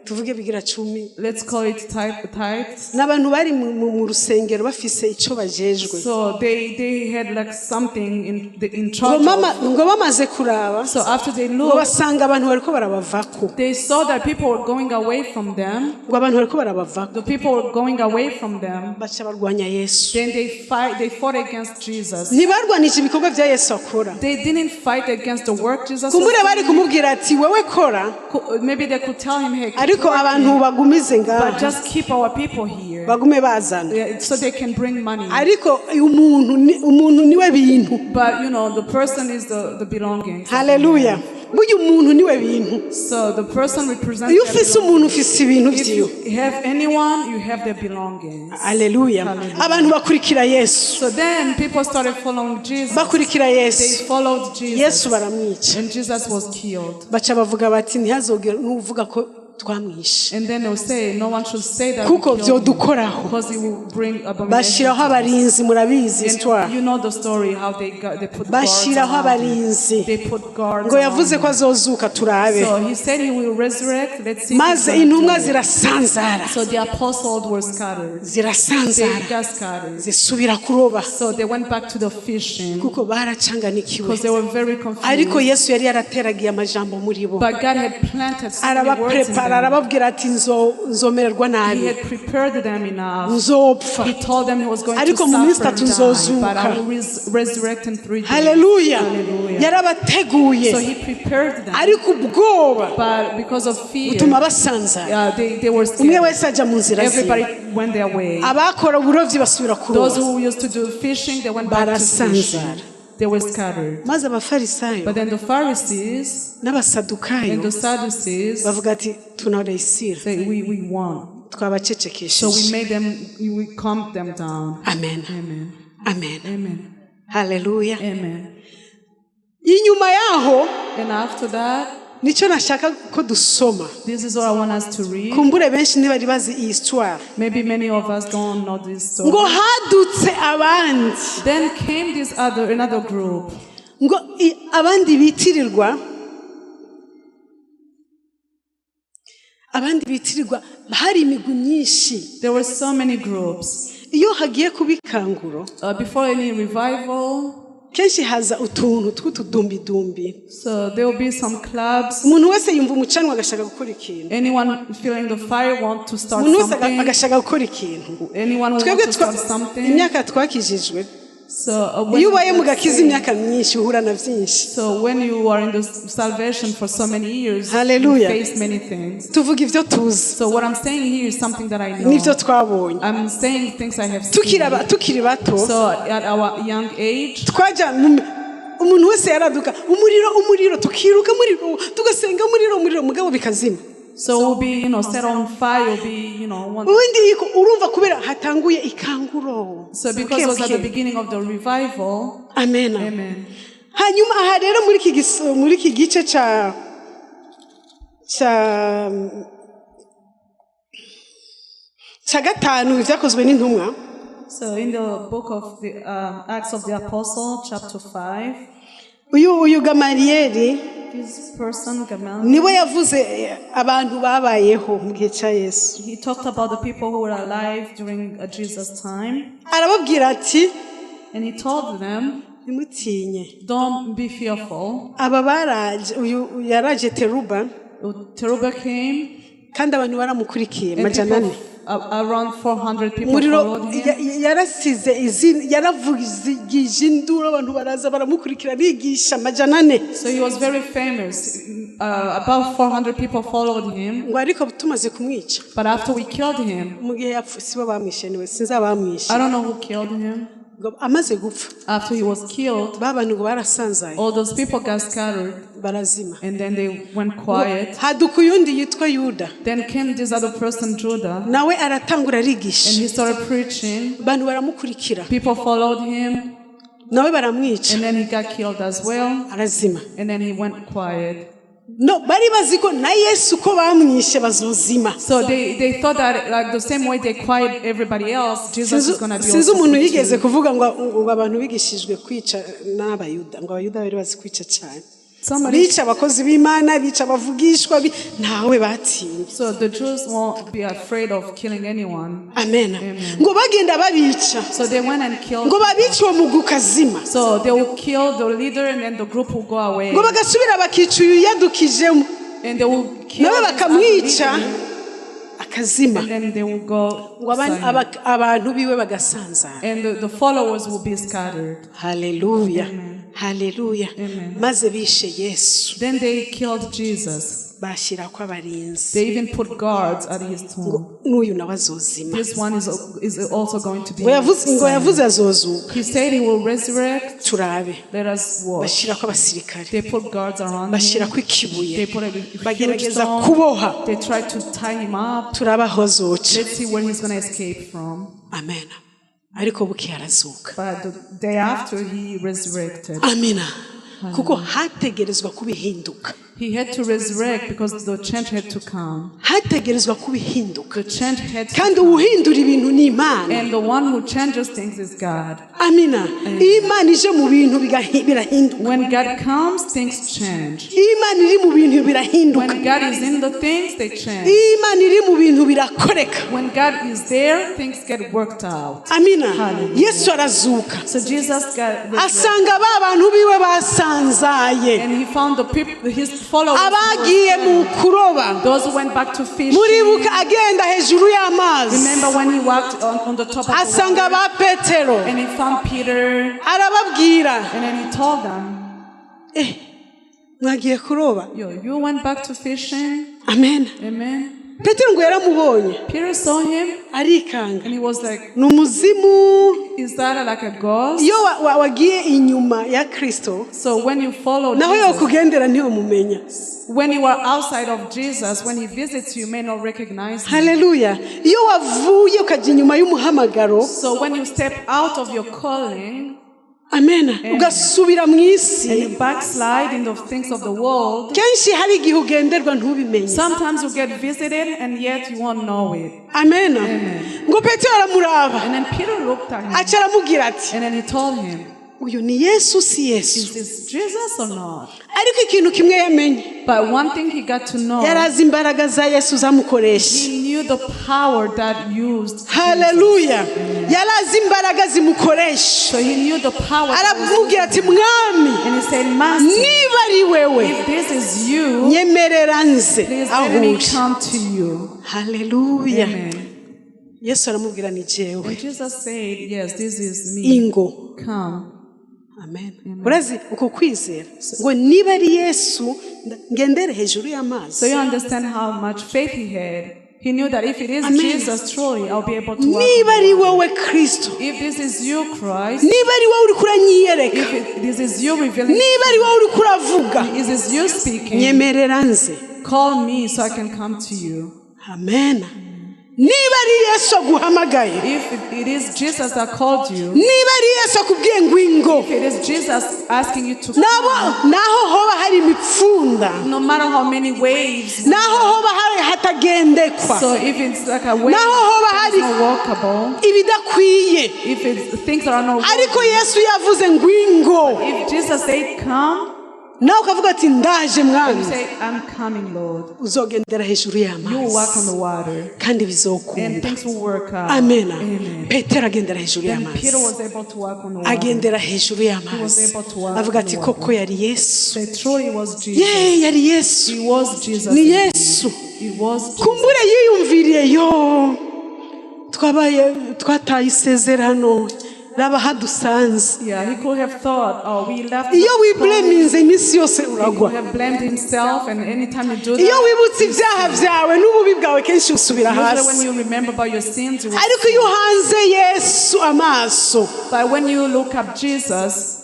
tuvuge bigira 10. Let's call it tithes. N'abantu bari mu rusengero bafise ico bajejwe. So they had like something in charge of. Ngo bamaze kuraba. So after they Ngo looked, basanga abantu bariko barabavako. they saw that people were going away from them. Ngo abantu bariko barabavako. The people were going away from them. Bacha barwanya Yesu. Then they fought against Jesus. Ntibarwanije ibikorwa bya Yesu akora. They didn't fight against the work Jesus was Kumbure bari doing. kumubwira ati wewe kora. Maybe they could tell him, hey, keep Ariko working, abantu bagumize but ngaha. just keep our people here. Bagume bazana. Yeah, so they can bring money. Ariko umuntu niwe bintu. But you know, the person is the belongings. Hallelujah. Burya umuntu niwe bintu. So the person represents Iyo their ufise umuntu ufise ibintu If vyiwe. you have anyone, you have their belongings. Hallelujah. Abantu bakurikira Yesu. So then people started following Jesus. Bakurikira They Yesu. followed Jesus. Yesu baramwica. And Jesus was killed. Baca bavuga bati ntihazogera n'uvuga ko twamwishe. And then they will say, no one should say that Kuko we killed him, vyodukoraho. because it will bring abomination. Bashiraho abarinzi murabizi histoire. And you know the story how they put guards Bashiraho around him. abarinzi. They put guards Ngo around yavuze him. ko azozuka turabe. So he said he will resurrect. Let's see. if Maze he's gonna intumwa do it. zirasanzara. So the apostles were scattered. They Zirasanzara. got scattered. Zisubira kuroba. So they went back to the fishing Kuko baracanganikiwe. because they were very confused. Ariko Yesu yari yarateragiye amajambo muri bo. But God had planted so many words in Arabaprepara them. arababwira ati nzomererwa He nabi. had prepared them enough. Nzopfa. He told them he was going to Ariko mu minsi suffer itatu and die, nzozuka. but I will resurrect in 3 days. Hallelujah. Hallelujah. Yarabateguye. So he prepared them, Ariko ubwoba but because of fear, butuma basanzara. they were Umwe scared. wese aja mu nzira Everybody ziwe. went their way. Abakora uburovyi basubira Those kuroba. who used to do fishing, they went back to Barasanzara. fishing. They were scattered. Maze abafarisayo But then the Pharisees and n'abasadukayo the Sadducees bavuga ati tunaresira. say, we won. So we Twabacecekesheje. made them, we calmed them down. Amen. Amen. Amen. Amen. Hallelujah. Amen. Inyuma yaho And after that, nico nashaka ko dusoma. this is what I want us to read. Kumbure benshi ntibari bazi iyi histoire. Maybe many of us don't know this story. Ngo hadutse abandi. Then came another group. Ngo abandi bitirirwa hari imigwi myinshi. There were so many groups. Iyo hagiye kubikanguro Before any revival, kenshi haza utuntu tw'utudumbidumbi. so there will be some clubs. Umuntu wese yumva umucanwa agashaka gukora ikintu. Anyone feeling the fire want to start Umuntu wese something. agashaka gukora ikintu. Anyone who wants to start something. Imyaka twakijijwe. So Iyo ubaye mu gakiza imyaka myinshi uhura na byinshi. so when you are in the salvation for so many years, Hallelujah. you face many things. Tuvuga ivyo tuzi. So what I'm saying here is something that I know. Nivyo twabonye. I'm saying things I have seen. Tukiri bato. So at our young age, Twaja umuntu wese yaraduka umuriro tukiruka umuriro tugasenga umuriro mugabo bikazima. so we'll be, set on fire, we'll be, Ubundi urumva kubera hatanguye ikanguro. So because it was at the beginning of the revival. Amen. Amen. Hanyuma aha rero muri iki gice ca gatanu byakozwe n'intumwa. So in the book of the Acts of the Apostle, chapter 5, uyu Gamaliyeli this person, Gamaliel, niwe yavuze abantu babayeho mu gihe cya Yesu. he talked about the people who were alive during Jesus' time. Arababwira ati And he told them, ntimutinye. don't be fearful. Aba baraje yaraje Teruba Teruba came, kandi abantu baramukurikiye and majana ane. around 400 people umuriro followed him. yarasize yaravugije induru abantu baraza baramukurikira bigisha amajana ane. So he was very famous. About 400 people followed him. Ngo ariko tumaze kumwica. But after we killed him, mu gihe yapfuye bo bamwishe niwe sinzi abamwishe. I don't know who killed him. Amaze gupfa. After he was killed, babantu ngo barasanzaye. all those people got scattered. Barazima. And then they went quiet. Haduka uyundi yitwa Yuda. Then came this other person, Judah. Nawe aratangura arigisha. And he started preaching. Abantu baramukurikira. People followed him. Nawe baramwica. And then he got killed as well. Arazima. And then he went quiet. No, bari baziko na Yesu ko bamwishe bazozima. So they thought that like the same way they quiet everybody else, Jesus is going to be also. Sinzi umuntu yigeze kuvuga ngo abantu bigishijwe kwica n'abayuda ngo abayuda bari bazi kwica cyane. Bica abakozi b'Imana, bica abavugishwa, ntawe batinye. So the Jews won't be afraid of killing anyone. Amen. Ngo bagenda babica. So they went and killed. Ngo babica uwo mugukazima. So they will kill the leader and then the group will go away. Ngo bagasubira bakica uyu yadukijemo. And they will kill. Nawe bakamwica akazima. And then they will go. Ngo abantu biwe bagasanzara. And the followers will be scattered. Hallelujah. Amen. Hallelujah. Amen. Maze bishe Yesu. Then they killed Jesus. Bashira kwa barinzi. They even put guards at his tomb. N'uyu nawe azozima. This one is also going to be. Ngo yavuze azozuka. He said he will resurrect. Turabe. Let us watch. Bashira kwa basirikare. They put guards around bashira him. kwa ikibuye. They put a huge bagerageza stone. kuboha. They try to tie him up. Turabaho zoca. Let's see where he's going to escape from. Amen. Ariko buke arazuka. But the day after he resurrected. Amina. Kuko hategerezwa kubihinduka. He had to resurrect because the change had to come. Hategerezwa kubihinduka. The change had to kandi come. uhindura ibintu ni Imana. And the one who changes things is God. Amina. Imana ije mu bintu birahinduka. When God comes, things change. Imana iri mu bintu birahinduka. When God is in the things, they change. Imana iri mu bintu birakoreka. When God is there, things get worked out. Amina. Hallelujah. Yesu arazuka. So Jesus got asanga babantu biwe basanzaye. And he found the people, his followers. Abagiye mu kuroba. Those who went back to fishing. Muribuka agenda hejuru y'amazi. Remember when he walked on the top of the water. Asanga ba Petero. And he found Peter. Arababwira. And then he told them. Mwagiye kuroba. You went back to fishing. Amen. Amen. Petero ngo yaramubonye. Peter saw him. Arikanga. And he was like, Numuzimu. Is that like a ghost? Iyo wagiye inyuma ya Kristo. So when you follow naho Jesus, yokugendera ntiyo mumenya. when you are outside of Jesus, when he visits you, you may not recognize him. Hallelujah. Iyo wavuye ukajya inyuma y'umuhamagaro. So when you step out of your calling, amen, ugasubira mu isi, and you backslide in the things of the world, kenshi hari igihe ugenderwa ntubimenye. sometimes you get visited and yet you won't know it. Amen. Ngo Petero aramuraba. And then Peter looked at him. Aca aramubwira ati. And then he told him, uyu ni Yesu si Yesu. is this Jesus or not? Ariko ikintu kimwe yamenye. But one thing he got to know, yarazi imbaraga za Yesu zamukoresha. he knew the power that used. Hallelujah. Yarazi imbaraga zimukoresha. So he knew the power. Aramubwira ati mwami. And he said, Master, niba ari wewe, if this is you, nyemerera nze please let me come to you. Hallelujah. Amen. Yesu aramubwira ni jewe. And Jesus said, yes, this is me. Ingo. Come. Amen. Urazi uko kwizera ngo niba ari Yesu ngendere hejuru y'amazi. So you understand how much faith he had. He knew that if it is Jesus truly, I'll be able to walk. Niba ari wowe Kristo. If this is you, Christ. Niba ari wowe uri kuranyiyereka. If this is you revealing. Niba ari wowe uri kuravuga. Is this you speaking? Nyemerera nze. Call me so I can come to you. Amen. Niba ari Yesu aguhamagaye. If it is Jesus that called you. Niba ari Yesu akubwiye ngo ingo. If it is Jesus asking you to naho hoba hari imipfunda. No matter how many waves. Naho hoba hari hatagendekwa. So if it's like a wave naho hoba hari not walkable. Ibidakwiye. If it's things that are not walkable. Ariko Yesu yavuze ngo ingo. If Jesus said come. Nawe ukavuga ati ndaje mwami. You say I'm coming, Lord. Uzogendera hejuru y'amazi. You will walk on the water. Kandi bizokunda. And things will work out. Amen. Amen. Petero agendera hejuru y'amazi. Peter was able to walk on the water. Agendera hejuru y'amazi. He was able to walk avuga on the ati water. koko yari Yesu. So truly was Jesus. Yari Yesu. He was Jesus. Ni Yesu. He was Jesus. Kumbure yiyumviriye yo. twataye isezerano raba hadusanze. Yeah, he could have thought, oh, we left. Iyo wibleminze iminsi yose He could uragwa. have blamed himself, and anytime you do Iyo that, wibutse ibyaha byawe n'ububi bwawe kenshi usubira usually when hasi. you remember about your sins, you will Ariko iyo hanze Yesu amaso but when you look up Jesus,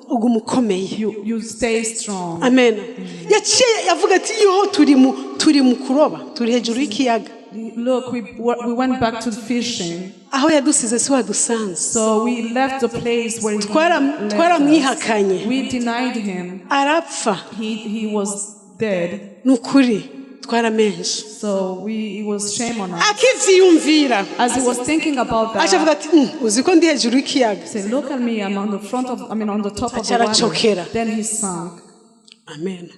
ugumukomeye. you stay strong. Amen. Yaciye yavuga ati iyo turi mu kuroba turi hejuru y'ikiyaga. Look, we went back to fishing. Aho yadusize si wadusanze. So we left the place where he twaramwihakanye. we denied him. Arapfa. He was dead. Nukuri twaramenje. So it was shame on us. Akivyiyumvira. As he was thinking about that, Achavuga ati uziko ndi hejuru y'ikiyaga. say, look at me, I'm on the top of the water. Then he sank. Amen.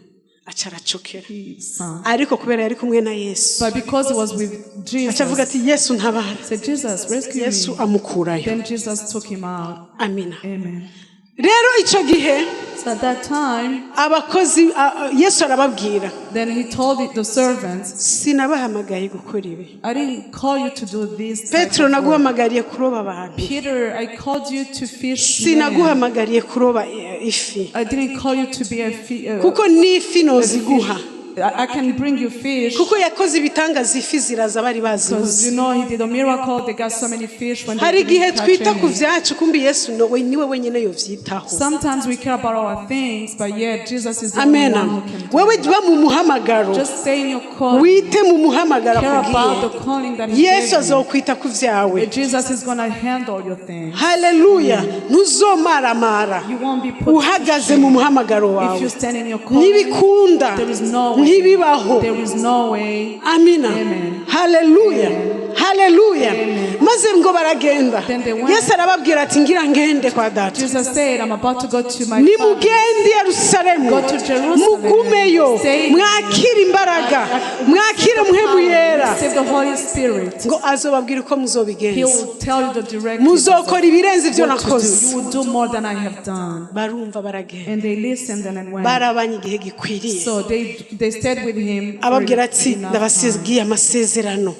Acharachokera. He sank. Ariko kubera yari kumwe na Yesu. But because he was with Jesus, Achavuga ati Yesu ntabara. said, Jesus, rescue Yesu me. amukurayo. Then Jesus took him out. Amina. Amen. Rero ico gihe So at that time, abakozi Yesu arababwira. then he told the servants, Sinabahamagaye gukora ibi. I didn't call you to do this. type Petro of work. naguhamagariye kuroba abantu. Peter, I called you to fish men. Sinaguhamagariye kuroba ifi. I didn't call you to be a Kuko n'ifi noziguha. I can bring you fish. Kuko yakoze ibitangaza ifi ziraza bari Because bazibuze. you know he did a miracle. They got so many fish when Hari they igihe didn't catch twita ku any. vyacu kumbi Yesu niwe wenyene yovyitaho. Sometimes we care about our things, but yet Jesus is the Amen. only one who can do Wewe it. jwa mu muhamagaro. Just stay in your call. Wite mu muhamagaro Care about kugiye. the calling that he Yesu gave you. azokwita ku vyawe. Jesus is going to handle your things. Hallelujah. Ntuzomaramara. You won't be put Uhagaze mu muhamagaro if you wawe. stand in your calling. Nibikunda. There is no way. Ntibibaho. There is no way. Amina. Amen. Hallelujah. Hallelujah. Amen. Maze ngo baragenda. Then they went. Yesu arababwira ati ngira ngende kwa data. Jesus said, I'm about to go to my Ni Father. mugende Yerusalemu. Go to Jerusalem. Mugumeyo. Stay. Mwakire imbaraga. Mwakire muhemu yera. Receive the Holy Spirit. Ngo azobabwira uko He muzobigenza. will tell you the direct Muzokora ibirenze ibyo what to do. nakoze. You will do more than I have done. Barumva baragenda. And they listened and went. Barabanye igihe gikwiriye. So they stayed with him. Ababwira ati enough time. ndabasigiye amasezerano.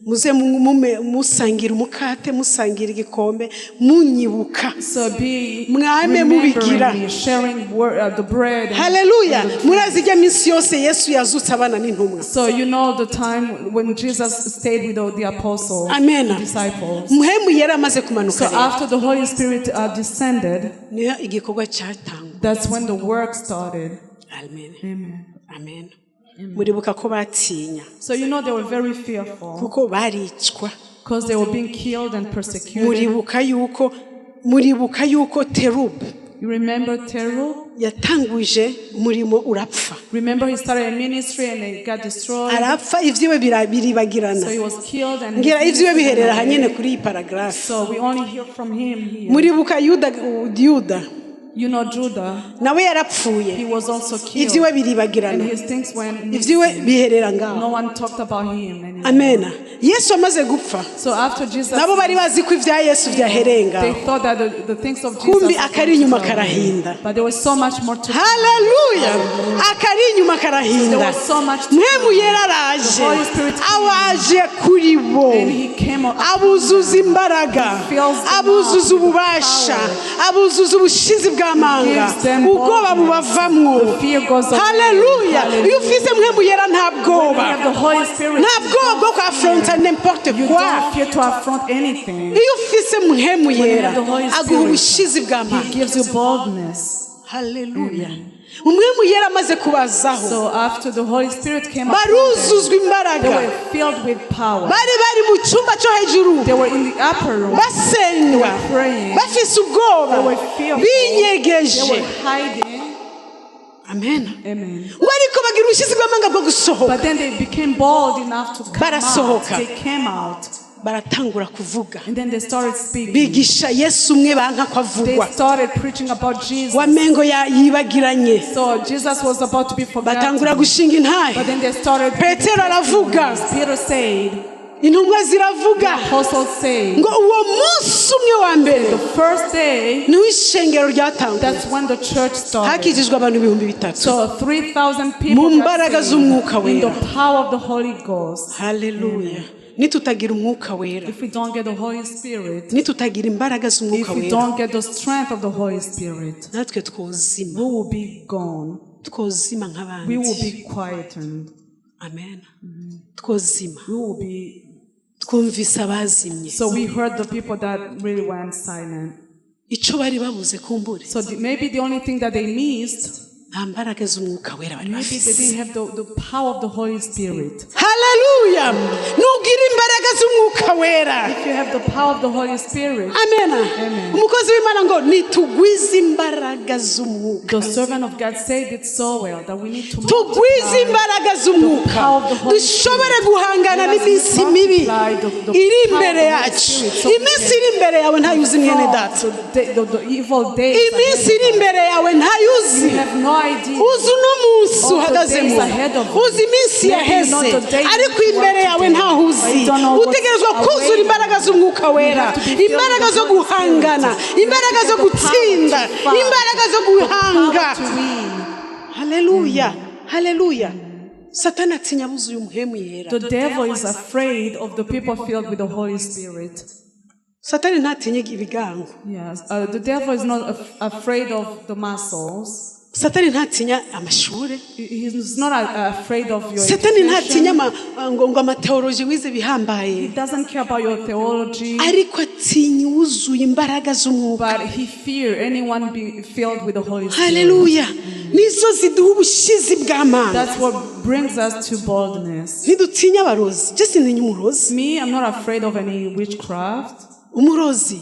Muze musangira umukate, musangira igikombe, munyibuka. So be Mwame mubigira. remembering me, sharing the bread. Hallelujah. Murazi ijya minsi yose Yesu yazutse abana n'intumwa. So you know the time when Jesus stayed with the apostles, Amen. the disciples. Muhemu yari amaze kumanuka. So after the Holy Spirit descended, niyo igikorwa cyatangwa. that's when the work started. Amen. Amen. Amen. Muribuka ko batinya. So you know they were very fearful Kuko baricwa. because they were being killed and persecuted. Muribuka yuko Terub You remember Terul? yatanguje umurimo urapfa. Remember he started a ministry and it got destroyed. Arapfa ivyiwe biribagirana. So he was killed and Ngira ivyiwe biherera hanyene kuri iyi paragraph. so we only hear from him here. Muribuka Yuda You know Judah, nawe yarapfuye. he was also killed. Ivyiwe And biribagirana. his things went Ivyiwe missing. biherera ngaho. No one talked about him anymore. Amen. Yesu amaze gupfa. So after Jesus, Nabo bari bazi ko ivya Yesu vyaherenga. they thought that the things of Jesus Kumbi were akari going to inyuma go away. karahinda. But there was so much more to Hallelujah. Akari inyuma There karahinda. was so much to Mwemu yera araje. The Holy Spirit came. Awaje kuri bo. And he came up. Abuzuza imbaraga. fills them Abuzuza up with ububasha. power. Abuzuza ubushizi bw'amanga. Gives them Ubwoba boldness. bubavamwo. The fear goes away. Hallelujah. Hallelujah. Iyo ufise mwemu yera nta When you bwoba. have the Holy Spirit, Nta bwoba bwo kwafronta n'importe you quoi. don't fear to affront anything. Iyo ufise mwemu When you yera have the Holy aguha Spirit, ubushizi He bw'amanga. gives you boldness. Hallelujah. Umwemu yera amaze kubazaho. So after the Holy Spirit came upon them, Baruzuzwa they imbaraga. were filled with power. Bari mu cyumba cyo hejuru. They were in the upper room. Basenga. praying. Bafise ubwoba. They were fearful. They Binyegeje. were hiding. Amen. Amen. Ngo ariko bagira ubushizi bw'amanga bwo gusohoka. But then they became bold enough to come out. Barasohoka. They came out. Baratangura kuvuga. And then they started speaking. Bigisha Yesu umwe banka ko They avugwa. started preaching about Jesus. Wamengo yibagiranye. So Jesus was about to be Batangura forgotten. gushinga intahe. But then they started. Petero aravuga. Peter said, Intumwa ziravuga. apostles said, Ngo uwo munsi umwe wa mbere. the first day, Niho ishengero ryatanguye. that's when the church started. Hakijijwe abantu 3,000. So 3,000 people Mu got mbaraga saved z'umwuka in the wera. power of the Holy Ghost. Hallelujah. nitutagira umwuka wera, if we don't get the Holy Spirit, nitutagira imbaraga z'umwuka if we wera, don't get the strength of the Holy Spirit, natwe twozima, we will be gone. twozima We nk'abandi. will be quietened. Amen. Twozima, We will be. twumvise abazimye, So we heard the people that really went silent. icyo bari babuze kumbure, So maybe the only thing that they missed, nta mbaraga z'umwuka wera bari maybe they bafise. didn't have the power of the Holy Spirit. Haleluya! Nugira imbaraga z'umwuka wera. If you have the power of the Holy Spirit, Amen. Amen. Umukozi w'Imana ngo nitugwize imbaraga z'umwuka. the servant of God said it so well that we need to Tugwize multiply imbaraga z'umwuka. Dushobore guhangana n'iminsi mibi iri imbere yacu. Iminsi iri imbere yawe ntayuzi mwene data. the evil days. Iminsi iri imbere yawe ntayuzi. You have no idea. Uzi uno munsi uhagazemo. Uzi iminsi yaheze. Ariko imbere yawe ntahuzi. Utegerezwa kuzura imbaraga z'umwuka wera. Imbaraga zo guhangana. Imbaraga zo gutsinda. Imbaraga zo guhanga. Haleluya. Haleluya. Satani atinya buzuye umuhemu yera. The devil is afraid of the people filled with the Holy Spirit. Satani ntatinya ibigango. Yes, the devil is not afraid of the muscles. Satani ntatinya amashure. He's not afraid of your Satani ntatinya education. ngo amateoloji wize bihambaye. He doesn't care about your theology. Ariko atinya uzuye imbaraga z'umwuka. But he fears anyone being filled with the Holy Spirit. Haleluya. Nizo ziduha ubushizi bw'amanga. That's what brings us to boldness. Ntidutinya abarozi. Je sintinya umurozi. Me, I'm not afraid of any witchcraft. Umurozi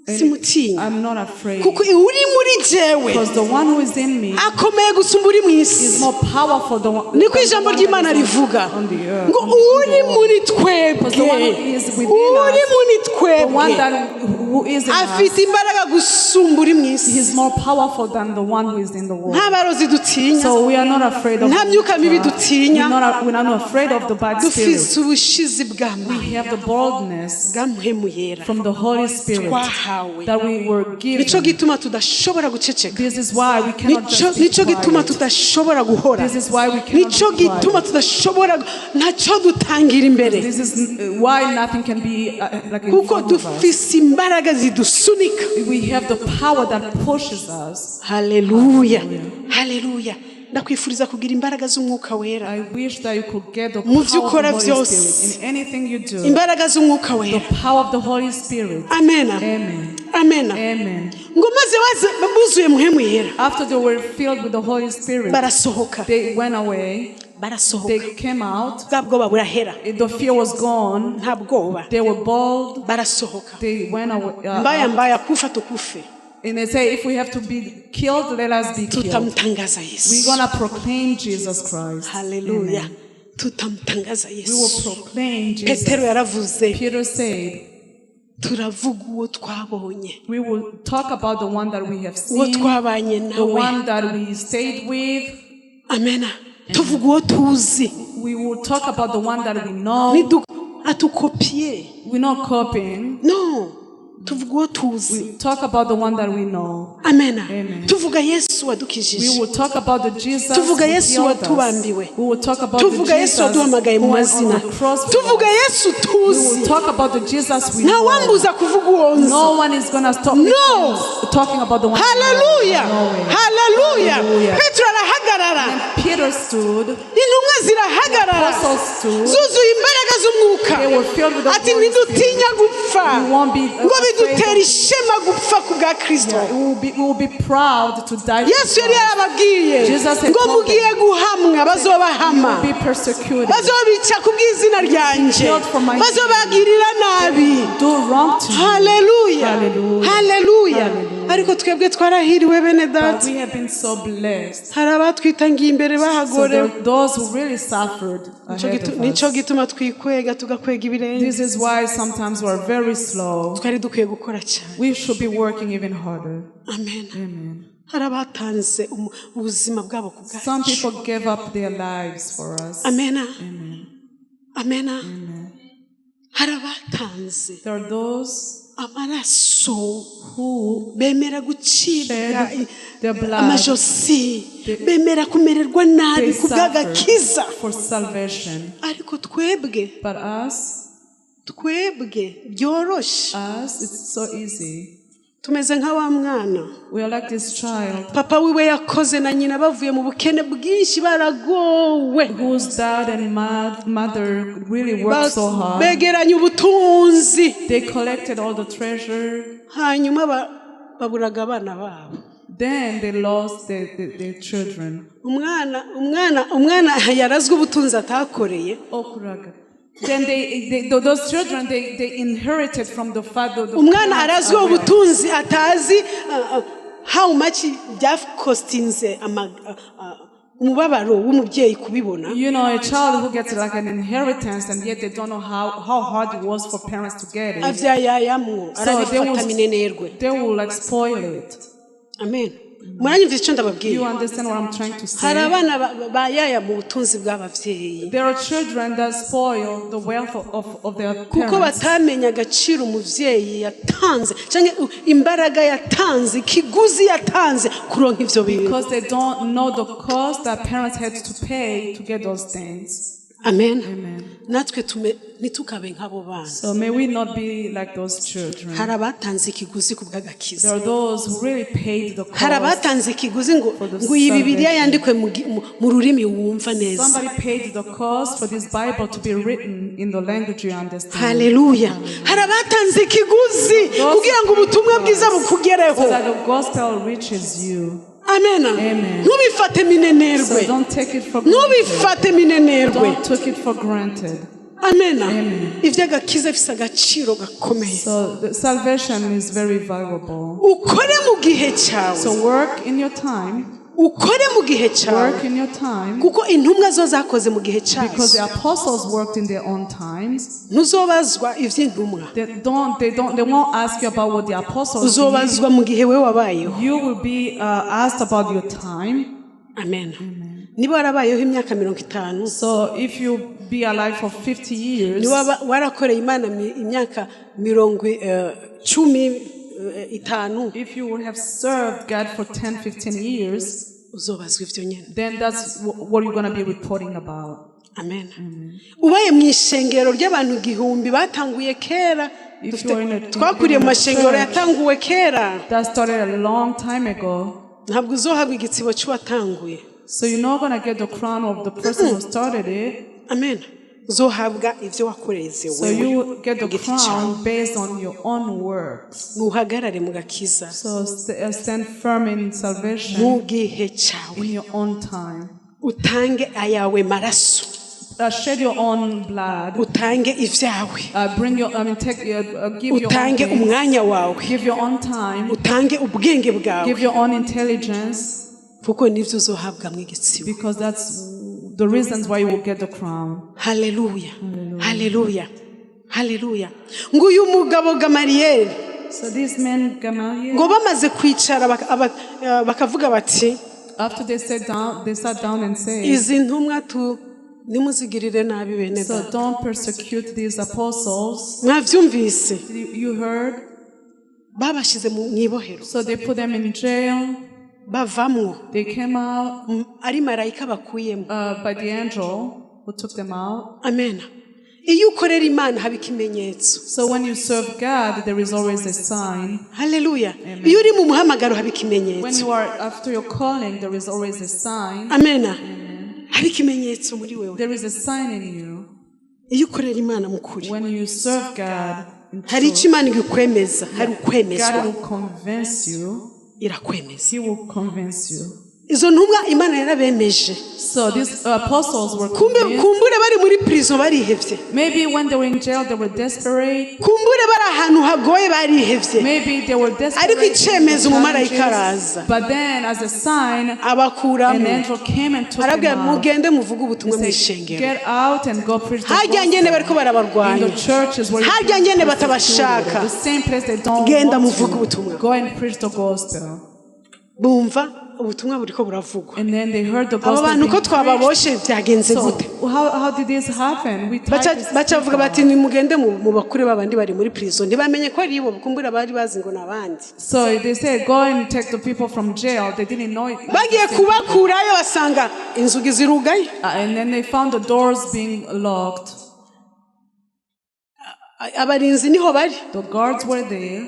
simutinya. I'm not afraid. Kuko uri muri jewe Because the one who is in me akomeye gusumba uri mu isi. is more powerful than Niko ijambo ry'Imana rivuga on the earth. ngo uri muri twebwe, Because the one who is within uri us, muri the one twebwe who is in us, afite imbaraga gusumba uri mu isi. he's more powerful than the one who is in the world. Nta barozi dutinya, So we are not afraid of nta myuka mibi witchcraft. dutinya. We're not afraid of the bad spirit. Dufise ubushizi bw'amanga We have the boldness bw'amuhemu yera from the Holy Spirit twahawe. that we were given. Nico gituma tudashobora guceceka. This is why we cannot just be Nico gituma quiet. tudashobora guhora. This is why we cannot Nico be quiet. gituma tudashobora ntacyo dutangira imbere. This is why nothing can be like in Kuko front of us. dufise imbaraga zidusunika. We have the power that pushes us. Haleluya. Haleluya. Ndakwifuriza kugira imbaraga z'umwuka wera. I wish that you could get the Mu power byo of ukora the Holy byose. Spirit in anything you do. Imbaraga z'umwuka The wera. power of the Holy Spirit. Amen. Amen. Amen. Amen. Ngo maze buzuye muhemu yera. After they were filled with the Holy Spirit, Barasohoka. they went away. Barasohoka. They came out. Bwa bwoba burahera. The fear was gone. Nta bwoba. They were bold. Barasohoka. They went away. Mbaya kufa tukufe. And they say, if we have to be killed, let us be killed. Tutamtangaza We're Yesu. going to proclaim Jesus Christ. Haleluya. Amen. Tutamtangaza We will Yesu. proclaim Jesus. Petero yaravuze Peter said, turavuga uwo twabonye. we will talk about the one that we have Uwo seen, twabanye the nawe. one that we stayed with. Amena. Tuvuga uwo tuzi. We will talk about the one that we know. Atukopie. We're not copying. No. Tuvuga uwo tuzi. We talk about the one that we know. Amena. Amen. Tuvuga Yesu We wadukijije. will talk about the Jesus Tuvuga who Yesu healed us. watubambiwe. We will talk about Tuvuga the Yesu Jesus who waduhamagaye mu went on mazina. the cross for Tuvuga us. Yesu We tuzi. will talk about the Jesus we Nta know. wambuza kuvuga uwo nzi. No one is going to stop me No. from talking about the one. Haleluya. No way. Haleluya. Hallelujah. Petro arahagarara. And Peter stood. Intumwa zirahagarara. Apostles stood. Zuzuye imbaraga z'umwuka. They were filled with the Ati Holy Spirit. ntidutinya gupfa. We won't be Ngo bidutera ishema gupfa ku bwa Kristo. we will be proud to die. Yesu yari yarababwiye Jesus had ngo told them, mugiye guhamwa bazobahama. be persecuted. Bazobica ku bw'izina ryanje. Killed for my Bazobagirira nabi. Do wrong to you. Haleluya. Hallelujah. Haleluya. Hallelujah. Ariko twebwe twarahiriwe bene But data. we have been so blessed. Hari abatwitangiye imbere So bahagorewe. there are those who really suffered ahead of Nico us. gituma twikwega tugakwega ibirenge. This is why sometimes we're very slow. Twari dukwiye gukora cyane. We should be working even harder. Amen. Amen. Hari abatanze ubuzima bwabo ku Some bwacu. people gave up their lives for us. Amena. Amen. Amena. Amen. Hari abatanze There are those amaraso who bemera gucibwa shed their blood, amajosi bemera kumererwa nabi they kubw'agakiza suffer for salvation. ariko twebwe But us, byoroshe it's so easy. tumeze nka wa mwana We are like this child papa wiwe yakoze na nyina bavuye mu bukene bwinshi baragowe whose dad and mother really worked so hard. begeranya ubutunzi They collected all the treasure. hanyuma baburaga abana babo. Then they lost their children. umwana yarazwe ubutunzi atakoreye. Then those children they inherited from the father. umwana arazwe ubutunzi atazi how much byakostinze umubabaro w'umubyeyi kubibona. You know, a child who gets like an inheritance and yet they don't know how hard it was for parents to get it. avyayayamwo arabifata minenerwe. They will like spoil it. Amen. muranyumvise icyo ndababwira. You understand what I'm trying to say? hari abana bayaya mu butunzi bw'abavyeyi. There are children that spoil the wealth of their parents. kuko batamenya agaciro umuvyeyi yatanze cyangwa imbaraga yatanze ikiguzi yatanze kuronka ivyo bintu. Because they don't know the cost that parents had to pay to get those things. Amen. Amen. natwe ntitukabe nk'abo bana. So may we not be like those children. hari abatanze ikiguzi ku bw'agakiza. There are those who really paid the cost. hari abatanze ikiguzi ngo iyi Bibiliya yandikwe mu rurimi wumva neza. Somebody paid the cost for this Bible to be written in the language you understand. Hallelujah. hari abatanze ikiguzi kugira ngo ubutumwa bwiza bukugereho. So that the gospel reaches you. Amen. Ntubifate minenerwe. So don't take it for granted. Ntubifate minenerwe. Don't take it for granted. Amen. ivy'agakiza bifise agaciro gakomeye. So the salvation is very valuable. ukore mu gihe cyawe. So work in your time. ukore mu gihe cyawe. Work in your time. kuko intumwa zo zakoze mu gihe cyazo. Because the apostles worked in their own times. ntuzobazwa ivy'intumwa. They won't ask you about what the apostles did. uzobazwa mu gihe wewe wabayeho. You will be asked about your time. Amen. niba warabayeho imyaka 50. So if you be alive for 50 years. niba warakoreye Imana imyaka 15. If you would have served God for 10-15 years. uzobazwa ivyo nyene. Then that's what you're going to be reporting about. Amen. ubaye mu ishengero ry'abantu 1000 batanguye kera. twakuriye mu mashengero yatanguwe kera. That started a long time ago. ntabwo uzohabwa igitsibo cy'uwatanguye. So you're not going to get the crown of the person who started it. Amen. uzohabwa ivyo wakoreze wewe. So you get the crown based on your own works. nuhagarare mu gakiza. So stand firm in salvation. mu gihe cyawe. In your own time. utange ayawe maraso. Shed your own blood. utange ivyawe. Give your utange umwanya wawe. Give your own time. utange ubwenge bwawe. Give your own intelligence. kuko nivyo uzohabwa mu gitsibo. Because that's the reasons why you will get the crown. Hallelujah. Hallelujah. Hallelujah. nguyu mugabo Gamaliyeli. So this man Gamaliel. ngo bamaze kwicara bakavuga bati. After they sat down and said. izi ntumwa nimuzigirire nabi bene So don't persecute these apostles. mwavyumvise. You heard. babashize mu ibohero. So they put them in jail. bavamwo. They came out. ari marayika bakuyemo. By the angel who took them out. Amen. iyo ukorera Imana haba ikimenyetso. So when you serve God, there is always a sign. Hallelujah. iyo uri mu muhamagaro haba ikimenyetso. When you are after your calling, there is always a sign. Amen. haba ikimenyetso muri wewe. There is a sign in you. iyo ukorera Imana mukuri. When you serve God, hari icyo Imana ikwemeza, hari ukwemezwa. God will convince you. irakwemeza. He will convince you. izo ntumwa Imana yarabemeje. So these apostles were convinced. kumbure bari muri prison barihevye. Maybe when they were in jail they were desperate. kumbure bari ahantu hagoye barihevye. Maybe they were desperate. ariko icemezo umumarayika araza. But then as a sign, abakuramo. an angel came and took them out. mugende muvuge ubutumwa mwishengero. Get out and go preach the harya ngene bariko barabarwanya. in the churches where harya ngene batabashaka. the same place they don't genda want muvuge to. ubutumwa. Go and preach the gospel. bumva ubutumwa buriko buravugwa. And then they heard the Abo gospel bantu ko being twababoshe byagenze preached. gute? So how did this happen? We tied these Bacavuga people. bati nimugende mu bakure babandi bari muri prison ntibamenye ko ari bo kumbura bari bazi ngo nabandi. So they said, go and take the people from jail. They didn't know it. Bagiye kubakurayo basanga inzugi zirugaye. And then they found the doors being locked. Abarinzi niho bari. The guards were there.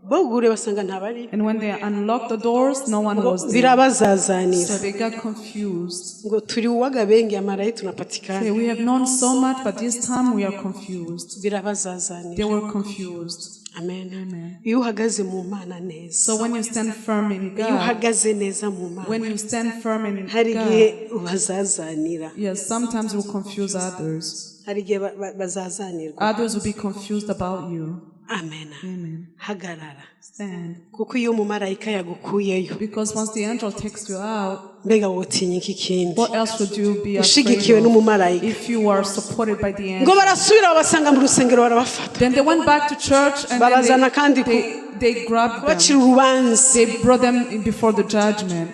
Bogure basanga ntabari. And when they unlocked the doors, no one was there. Birabazazanira. So they got confused. Ngo turi uwagabenge amarayi tunapatikana. Say, we have known so much, but this time we are confused. Birabazazanira. They were confused. Amen. Amen. Iyo uhagaze mu Mana neza. So when you stand firm in Iyo God, uhagaze neza mu Mana. when you stand firm in Hari igihe God, ubazazanira. yes, sometimes you will confuse others. Hari igihe bazazanirwa. Others will be confused about you. Amen. Amen. Hagarara. Stand. Kuko iyo umumarayika yagukuyeyo. Because once the angel takes you out, Mbega wotinya iki kindi. what else would you be Ushigikiwe afraid of n'umumarayika. if you are supported by the Ngo angel? barasubira babasanga mu rusengero barabafata. Then they went back to church and Babazana kandi then they grabbed kubacira them. urubanza. They brought them before the judgment.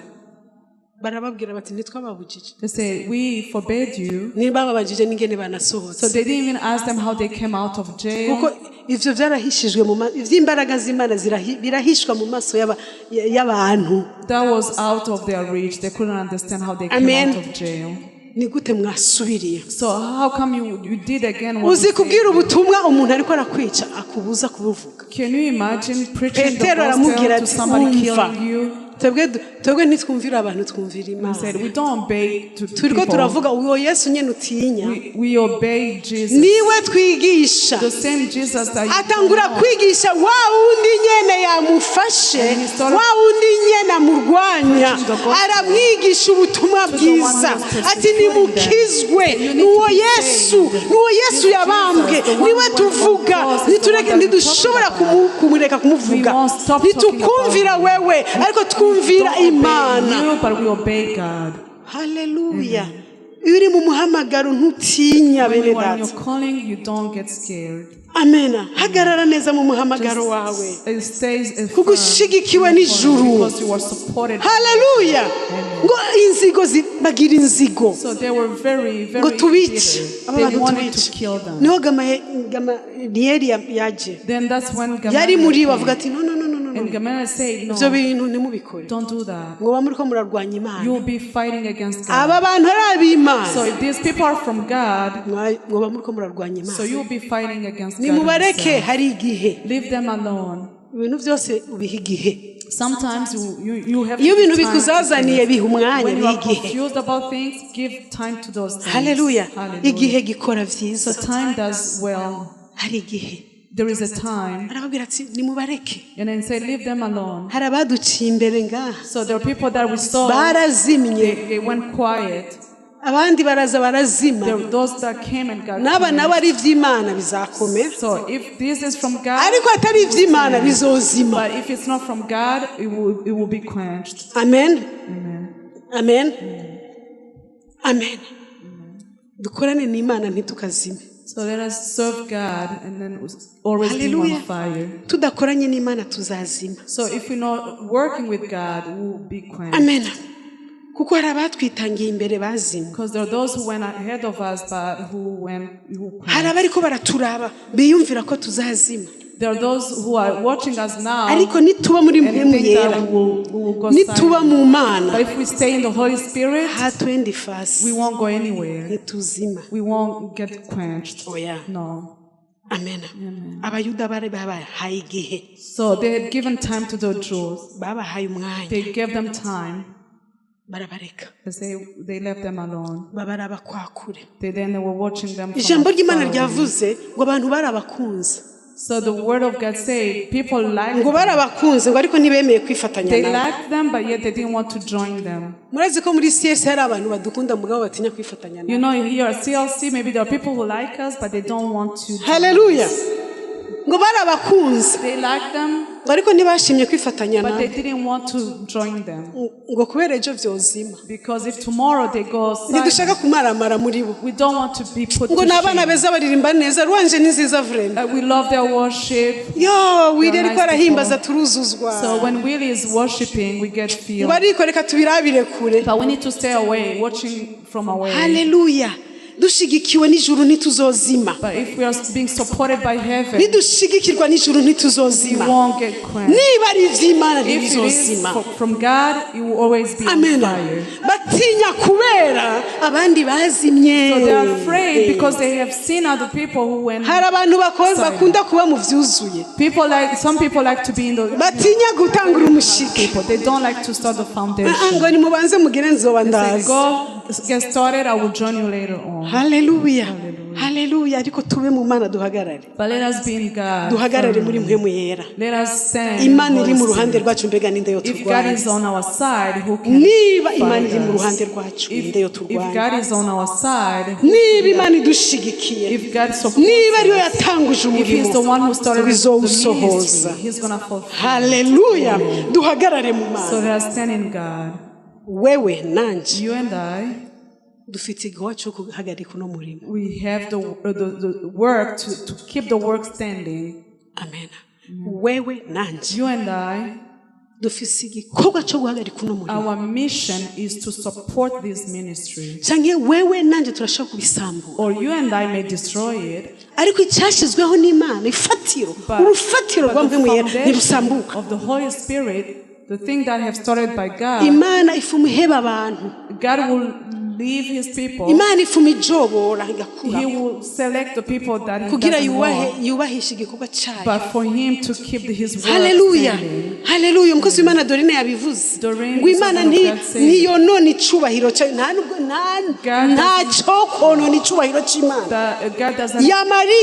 Barababwira bati ntitwababujije. They say, we forbade you. Niba babajije n'ingene So banasohotse. they didn't even ask them how they came out of jail. Kuko ivyo byarahishijwe mu ivy'imbaraga z'Imana birahishwa mu maso y'abantu. That was out of their reach. They couldn't understand how they came Amen. out of jail. Ni gute mwasubiriye? So how come you did again what Uzi you kubwira said? ubutumwa umuntu ariko arakwica akubuza kubuvuga. Can you imagine preaching the Petero aramubwira gospel to ati somebody umva. killing you? Twebwe ntitwumvira abantu twumvira He Imana. said, we don't obey to Turiko people. turavuga uwo Yesu nyene utinya. We obey Jesus. Niwe twigisha. The same Jesus that you Atangura know. kwigisha wa undi nyene yamufashe, wa undi nyene amurwanya, aramwigisha ubutumwa bwiza. Ati nimukizwe nuwo Yesu yabambwe, niwe tuvuga, ntidushobora kumureka kumuvuga. Ntitukumvira wewe, ariko twumvira Imana. You, but we obey God. Hallelujah. Iyo uri mu muhamagaro ntutinya bene When data. you're calling, you don't get scared. Amena. Hagarara neza mu muhamagaro wawe. It stays Kuko ushigikiwe n'ijuru. because you are supported. Hallelujah. Ngo inzigo bagira inzigo. So they were very, very Ngo tubice. bitter. Aba They bantu wanted to tubice. kill them. Niho Gamaliyeli yaje. Then that's when Yari muri Gamaliel bavuga ati no. and Gamaliel said, Ibyo no, bintu ntimubikore. don't do that. Ngo bamuriko murarwanya Imana. You'll be fighting against God. Aba bantu ari ab'Imana. So if these people are from God, Ngo bamuriko murarwanya so Imana. you'll be fighting against God. Nimubareke himself. hari igihe. Leave them alone. Ibintu byose ubiha igihe. Sometimes you have Iyo to ibintu give time to bikuzazaniye things. biha umwanya When you are n'igihe. confused about things, give time to those things. Hallelujah. Hallelujah. Igihe gikora So vyiza. time does well. Hari igihe. There is a time. Arababwira ati nimubareke. And then say, leave them alone. Hari abaduciye imbere ngaha. So there are people that we saw, Barazimye. they went quiet. Abandi baraza barazima. There were those that came and got N'aba quiet. nawe ari ivy'Imana bizakomera. So if this is from God, Ariko atari ivy'Imana bizozima. but if it's not from God, it will be quenched. Amen. Amen. Amen. Dukorane n'Imana ntitukazime. So let us serve God and then always be Hallelujah. on fire. Tudakoranye n'Imana tuzazima. So if we're not working with God, we will be quenched. Amen. Kuko hari abatwitangiye imbere bazimye. Because there are those who went ahead of us, but who Hari quenched. abariko baraturaba biyumvira ko tuzazima. There are those who are watching us now Ariko nituba muri and mpemu think yera. that we will go Nituba silent. mu Mana. But if we stay in the Holy Spirit, Hatwendi fasi. we won't go anywhere. Ntituzima. We won't get quenched. Oya. No. Amen. Abayuda bari babahaye igihe. So they had given time to the Jews. Babahaye umwanya. They gave them time. Barabareka. As they left them alone. Babaraba kwa kure. Then they were watching them from Ijambo ry'Imana afar. ryavuze ngo abantu barabakunze. So the word of God said people liked Ngo them. barabakunze ngo ariko ntibemeye kwifatanya They nabo. liked them, but yet they didn't want to join them. Murazi ko muri CS hari abantu badukunda mugabo batinya kwifatanya You nabo. know, here at CLC, maybe there are people who like us, but they don't want to join Hallelujah. us. Ngo barabakunze. They like them. ariko ntibashimye kwifatanya but they nabo didn't want to join them. ngo kubera ejo vyozima Because if tomorrow they go ntidushaka silent, kumaramara muri bo we don't want to be put ngo to n'abana shame. beza baririmba neza rwanje ni nziza vrema We love their worship. yo wiri ariko nice arahimbaza people. turuzuzwa So when Willie is worshiping, we get ngo filled. ariko reka tubirabire kure But we need to stay away, watching from away. haleluya dushigikiwe n'ijuru ntituzozima But if we are being supported by heaven, nidushigikirwa n'ijuru we ntituzozima won't get quenched. niba ari ivy'Imana If it is ntibizozima from God, it will always be on amen fire. batinya kubera abandi bazimye So they are afraid because they have seen other people who went. hari abantu bakunda kuba mu vyuzuye Some people like to be in the batinya gutangura umushike people. They don't like to start the foundation. ngo nimubanze mugire nzoba Say, ndazi go get started. I will join you later on. haleluya haleluya ariko tube mu Mana duhagarare But let us be in God. duhagarare muri mpemu yera Let us stand. Imana iri mu Holy ruhande Spirit. rwacu mbega ninde yo If God turwanya is on our side, who can niba Imana fight iri mu us? ruhande rwacu ninde yo If turwanya God is on our side, niba Imana idushigikiye if God supports niba ariyo us, yatanguje if He's the umurimo one who started the bizowusohoza ministry, He's gonna fulfill. haleluya duhagarare mu So Mana let us stand in God. wewe nanje You and I, dufite igikorwa cyo guhagarika uno murimo we have the work to keep the work standing. amen wewe nanje You and I, dufise igikorwa cyo guhagarika uno murimo our mission is to support this ministry. canke wewe nanje turashaka kubisambura Or you and I may destroy it, ariko icyashyizweho n'Imana ifatiro urufatiro rwa but the mpemu yera foundation ntirusambuka of the Holy Spirit, the thing that have started by God, Imana ifuma iheba abantu God will leave His people. Imana ifuma ijobora igakura He will select the people that He kugira doesn't want, yubahishe igikorwa cyayo but for Him to keep His word haleluya standing. haleluya umukozi w'Imana Dorine yabivuze Dorine, ngo Imana the servant of God said, ntiyonona icubahiro cyayo nta cyokonona icubahiro cy'Imana That God yamari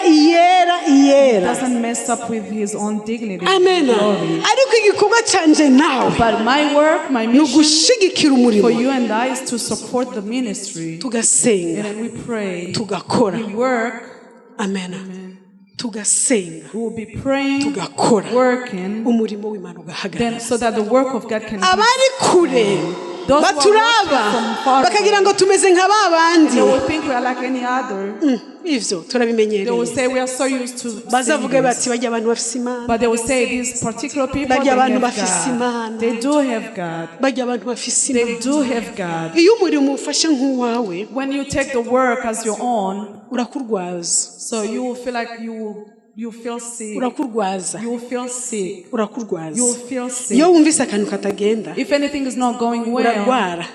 iyera doesn't mess up with His own dignity. amen Glory. ariko igikorwa canje nawe But my work, my ni mission ugushigikira for umurimo you and I is to support the ministry. tugasenga And then we pray, tugakora we work, amen tugasenga we will be praying, tugakora working, umurimo w'Imana ugahagarara then so that the work of God can be. abari kure Those who are baturaba watching from far bakagira ngo tumeze nka ba bandi They will think we are like any other. ivyo They will turabimenyereye say we are so used to seeing bazavuga this. bati bajya abantu bafise Imana But they will say these particular people, they bajya abantu have bafise God. Imana They do have God. bajya abantu bafise They Imana do have God. iyo umurimo ufashe nk'uwawe When you take the work as your own, urakurwaza so you will feel like you feel sick. urakurwaza You will feel sick. urakurwaza You will feel sick. iyo wumvise akantu katagenda If anything is not going well, urarwara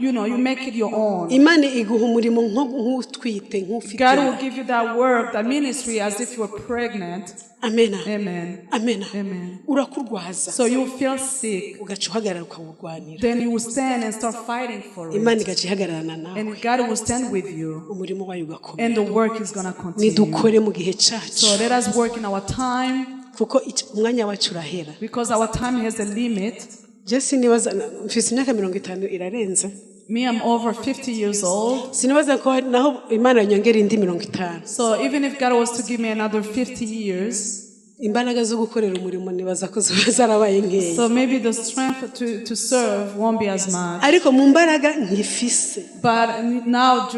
you make it your own. Imana iguha umurimo nk'utwite nk'ufite God will give you that work, that ministry, as if you were pregnant. amena Amen. amena Amen. urakurwaza So you feel sick. ugaca uhagarara ukawurwanira Then you will stand and start fighting for Imana it. igaca ihagararana nawe And God will stand with you. umurimo wayo ugakomera And the work is going to continue. nidukore mu gihe cyacu So let us work in our time, kuko umwanya wacu urahera because our time has a limit. jesi nibaza mfise imyaka 50 irarenze Me, I'm over 50 years old. sinibaza ko naho Imana yanyongera indi 50 So even if God was to give me another 50 years, imbaraga zo gukorera umurimo nibaza ko zarabaye nkeya so maybe the strength to serve won't be as much. ariko mu mbaraga nkifise But now,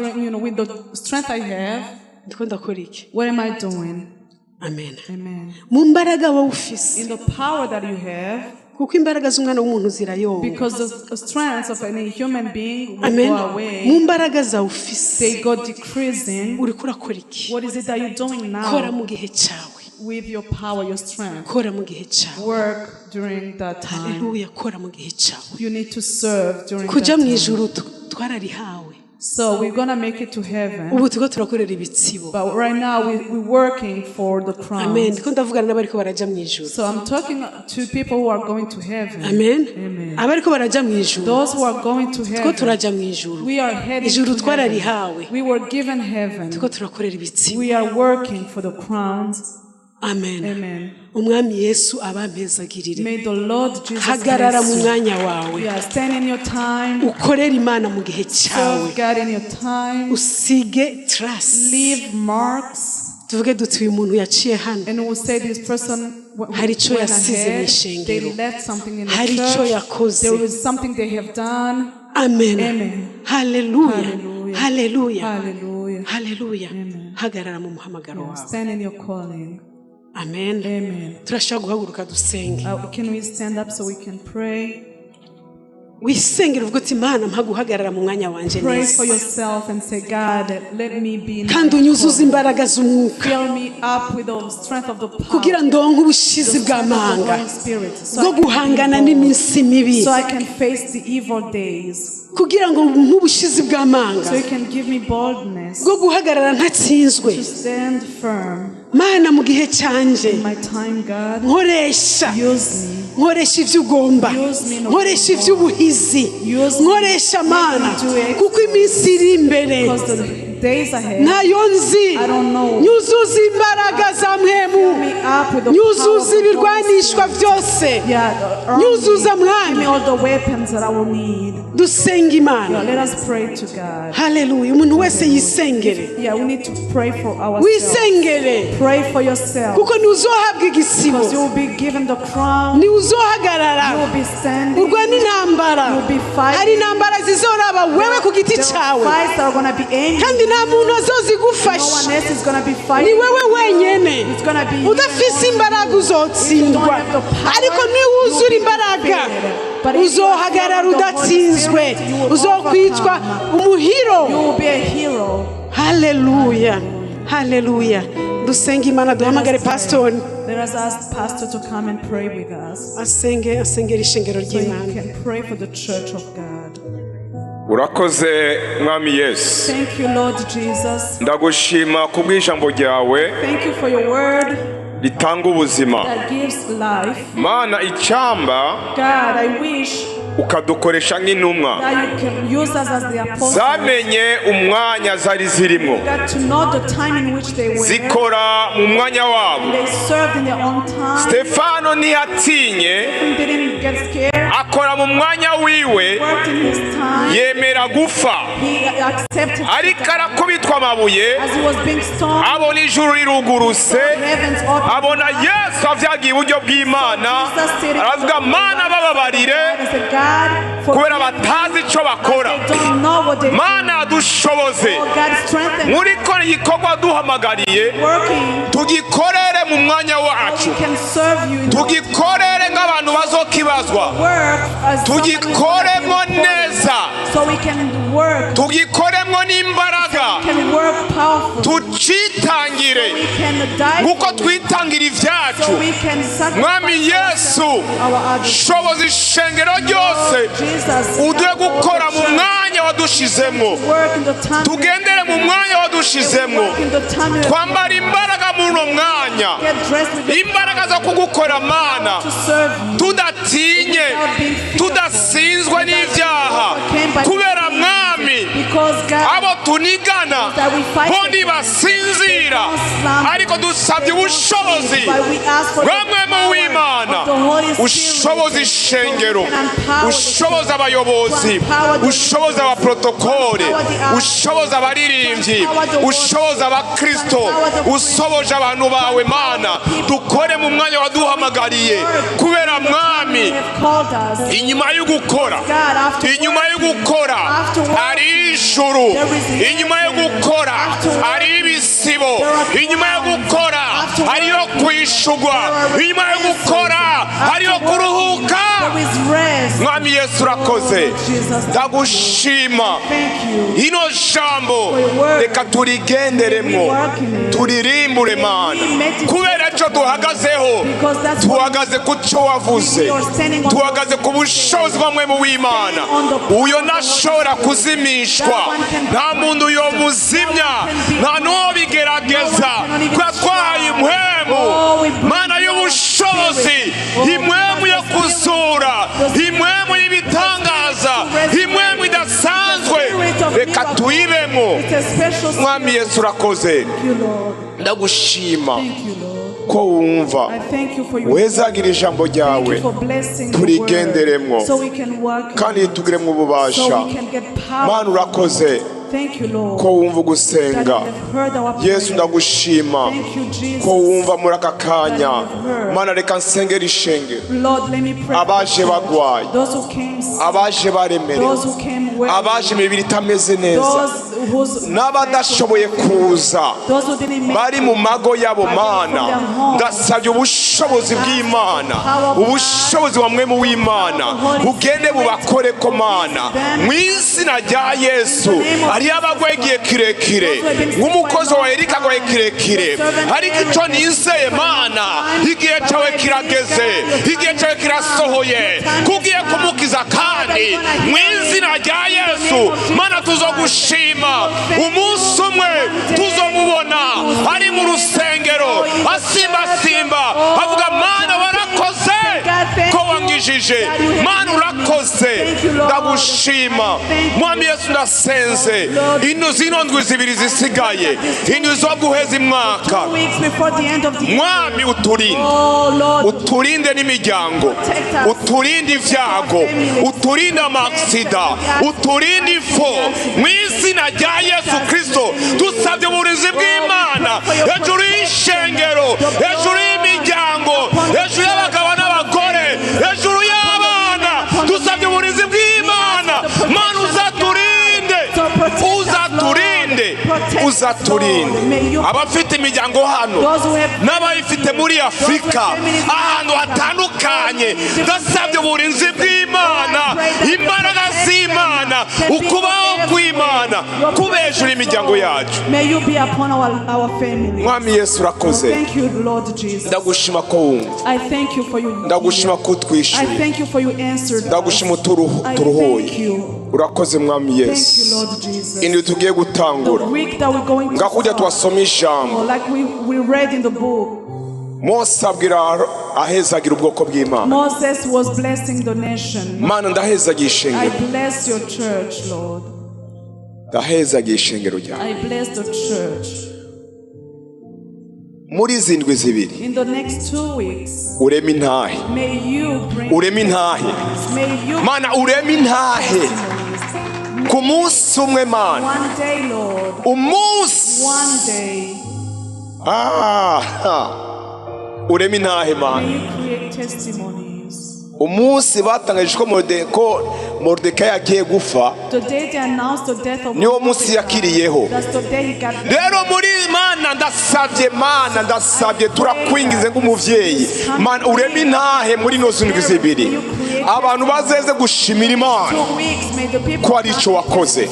with the strength I have, ndiko ndakora iki what am I doing? amen Amen. mu mbaraga wowe ufise In the power that you have, kuko imbaraga z'umwana w'umuntu zirayonga because the strength of any human being will amen go mu away, mbaraga zawe ufise they go decreasing. uriko urakora iki What is it that you're doing kora now mu gihe cyawe with your power, your strength? kora mu gihe cyawe Work during that time. haleluya kora mu gihe cyawe You need to serve during that kuja mu time. ijuru twararihawe So we're going to make it to heaven. ubu turiko turakorera ibitsibo But right now we're working for the crown. amen ndiko ndavugana n'abariko baraja mu ijuru So I'm talking to people who are going to heaven. amen Amen. abariko baraja mu ijuru Those who are going to turiko heaven, turaja mu ijuru we are heading ijuru to heaven. twararihawe We were given heaven. turiko turakorera ibitsibo We are working for the crowns. amen Amen. umwami Yesu abampezagirire May the Lord Jesus hagarara mu bless you. mwanya wawe Yeah, stand in your time. ukorera Imana mu gihe cyawe Serve God in your time. usige trust Leave marks. tuvuge duti uyu muntu yaciye hano And we'll say this person hari icyo went yasize mu ahead, ishengero they left something in the hari icyo church, yakoze there is something they have done. amen Amen. haleluya Hallelujah. haleluya Hallelujah. haleluya Amen. hagarara mu muhamagaro Yeah, wawe stand in your calling. amen Amen. turashaka guhaguruka dusenge Can we stand up so we can pray? wisengera uvuga uti Imana mpa guhagarara mu mwanya wanje Pray neza for yourself and say, God, let me be in kandi my unyuzuze calling. imbaraga z'umwuka Fill me up with the strength of the power, kugira ndonke ubushizi the strength of the bw'amanga Holy Spirit, so bwo I can guhangana be bold, n'iminsi mibi so I can face the evil days, kugira ngo nk'ubushizi bw'amanga so you can give me boldness bwo guhagarara ntatsinzwe to stand firm Mana mu gihe cyanje in my time, God. nkoresha Use me. nkoresha ibyo ugomba Use me, no nkoresha iby'ubuhizi Use me. nkoresha Mana Let me do it. kuko iminsi iri imbere Because the days ahead, ntayo nzi I don't know. nyuzuza imbaraga za mwemu fill me up with the power of nyuzuza the Holy ibirwanishwa Spirit. byose Yeah, around nyuzuza me. Give me mwanya all the weapons that I will need. dusenga Yeah, Imana let us pray to God. haleluya umuntu wese yisengere Yeah, we need to pray for ourselves. wisengere Pray for yourself. kuko ntuzohabwa igisibo Because you will be given the crown. ntiuzohagarara You will be standing. urwana intambara You'll be fighting. hari intambara zizoraba wewe ku giti There are cyawe fights that are going to be aimed. kandi nta muntu No one azozigufasha else is going to be ni fighting. wewe wenyene It's going to be you udafise and imbaraga only you. uzotsindwa If you don't have the power, ariko niwuzura you'll be imbaraga defeated. But if you uzohagarara have the Holy udatsinzwe Spirit, you will uzokwitwa overcome. umuhiro You will be a hero. haleluya haleluya dusenga Imana duhamagare pastori Let us ask Pastor to come and pray with us, asengera ishengero so he ry'Imana can pray for the church of God. urakoze mwami Yesu Thank you, Lord Jesus. ndagushima kubw'ijambo ryawe Thank you for your word ritanga ubuzima that gives life. mana icyamba God, I wish ukadukoresha nk'intumwa that you can use us as the apostles. zamenye umwanya zari zirimo Got to know the time in which they were. zikora mu mwanya wabo. They served in their own time. Stefano ntiyatinye Didn't get scared. akora mu mwanya wiwe Worked in his time. yemera gupfa He accepted ariko arakubitwa amabuye as he was being stoned. abona ijuru rirugurutse Heavens opened. abona Yesu avyagiye iburyo bw'Imana aravuga mana bababarire And said, God, kubera batazi icyo bakora. they don't know what they do. Mana dushoboze Oh, God, strengthen muri ko igikorwa duhamagariye working. tugikorere mu mwanya wacu We can serve you in tugikorere nk'abantu bazokibazwa work as somebody who's tugikoremo gonna be important. neza So we can work. tugikoremo n'imbaraga We can work powerful. tucitangire We can die. nk'uko for you. twitangira ibyacu. So we can Mwami sacrifice Yesu our others. shoboza ishengero ryose Jesus, uduhe gukora mu mwanya wadushizemo work in the time. tugendere mu mwanya wadushizemo Work in the time. twambara imbaraga muri uno mwanya Get dressed with the imbaraga zo kugukora mana to serve you. tudatinye tudasinzwe n'ibyaha kubera mwami Because God, abo tunigana that we fight bo ntibasinzira ariko dusabye ubushobozi but we ask for the bamwe mu w'Imana of the Holy Spirit. ushoboza ishengero And empower ushoboza abayobozi ushoboza abaprotokole ushoboza abaririmbyi ushoboza abakristo usoboje abantu bawe mana dukore mu mwanya waduhamagariye kubera mwami have called us. inyuma yo gukora God, after inyuma yo gukora ari ijuru inyuma yo gukora ari ibisibo inyuma yo gukora hariyo kwishugwa inyuma yo gukora hariyo kuruhuka. there is rest. Mwami Yesu urakoze ndagushima ino jambo reka turigenderemo turirimbure mana kubera cyo duhagazeho tuhagaze ku cyo wavuze tuhagaze ku bushobozi bamwe mu w'Imana uyo ntashobora kuzimishwa nta muntu yo muzimya nta n'uwo bigerageza kuko twahaye impwemu mana y'ubushobozi impwemu yo kuzura impwemu y'ibitangaza impwemu idasanzwe reka tuyibemo. It's a special Mwami Yesu urakoze Thank you, Lord. ndagushima Thank you, Lord. ko wumva I thank you for your wezagira ijambo Thank ryawe you for blessing the turigenderemo word, so we can work kandi tugiremo so ububasha we can get power. mana urakoze Thank you, Lord. ko wumva gusenga. Yesu ndagushima ko wumva muri aka kanya. Mana reka nsengera ishengero. Abaje bagwaye, abaje baremerewe, abaje imibiri itameze neza, n'abadashoboye kuza bari mu mago yabo. Mana ndasabye ubushobozi bw'Imana, ubushobozi wa mwemu w'Imana bugende bubakore ko Mana mu izina rya Yesu. Ari abagwaye igihe kirekire nk'umukozi wa Erika agwaye kirekire, ariko icyo nizeye Mana igihe cyawe kirageze, igihe cyawe kirasohoye kugiye kumukiza, kandi mu izina rya Yesu Mana tuzogushima. Umunsi umwe tuzomubona ari mu rusengero asimba avuga Mana warakoze ko wangijije, Mana urakoze, ndagushima. Mwami Yesu ndasenze zino ndwi zibiri zisigaye, indwi zo guheza imwaka. Mwami uturinde n'imiryango, uturinde ibyago, uturinde amaksida, uturinde ifo mu izina rya Yesu Kristo. Dusabye uburinzi bw'Imana hejuru y'ishengero, hejuru y'imiryango, hejuru y'abagabo n'abagore, hejuru y'abana. Dusabye uburinzi bw'Imana. Mana uzaturinde abafite imiryango hano n'abayifite muri Afurika ahantu hatandukanye. Ndasabye uburinzi bw'Imana, imbaraga z'Imana, ukubaho kw'Imana kube hejuru imiryango yacu. Mwami Yesu urakoze, ndagushima ko wumva, ndagushima ko utwishyuye, ndagushima uturuhuye. Urakoze Mwami Yesu. Indi tugiye gutangura ngakujya twasoma ijambo. Mose abwira ahezagira ubwoko bw'Imana. Moses was blessing the nation. Mana ndahezagira ishengero. I bless your church, Lord. Ndahezagira ishengero ryawe. I bless the church. Muri izi ndwi zibiri, in the next 2 weeks, ureme intahe. May you bring ureme intahe. May you Mana ureme intahe. Ku munsi umwe Mana. One day, Lord. Umunsi. One day. Ureme intahe Mana. May you create testimonies. Umunsi batangaje ko Mordecai agiye gupfa, niwo munsi yakiriyeho. Rero muri Mana ndasabye turakwingize nk'umuvyeyi, Mana ureme intahe muri no zindwi zibiri, abantu bazeze gushimira Imana ko ari ico wakoze.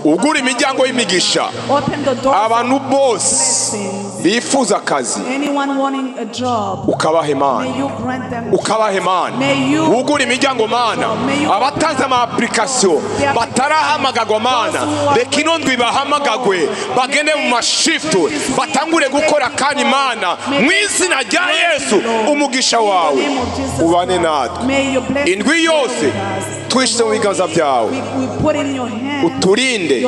Ugura imiryango y'imigisha, abantu bose bifuza akazi ukabaha Imana, ukabaha Imana. Ugura imiryango Mana, abatanze ama application batarahamagagwa Mana, reka ino ndwi bahamagagwe bagende mu mashiftu batangure gukora kandi Mana mu izina rya Yesu. Umugisha wawe ubane natwe indwi yose, twishe mu biganza byawe. Uturinde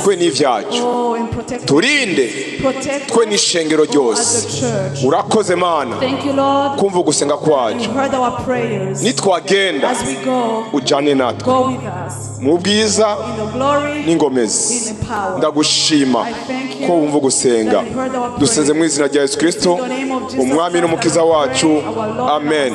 twe n'ivyacu, turinde twe n'ishengero ryose. Urakoze Mana kumva gusenga kwacu. Nitwagenda ujane natwe mu bwiza n'ingomezi. Ndagushima ko wumva gusenga. Dusenze mu izina rya Yesu Kristo, umwami n'umukiza wacu. Amen.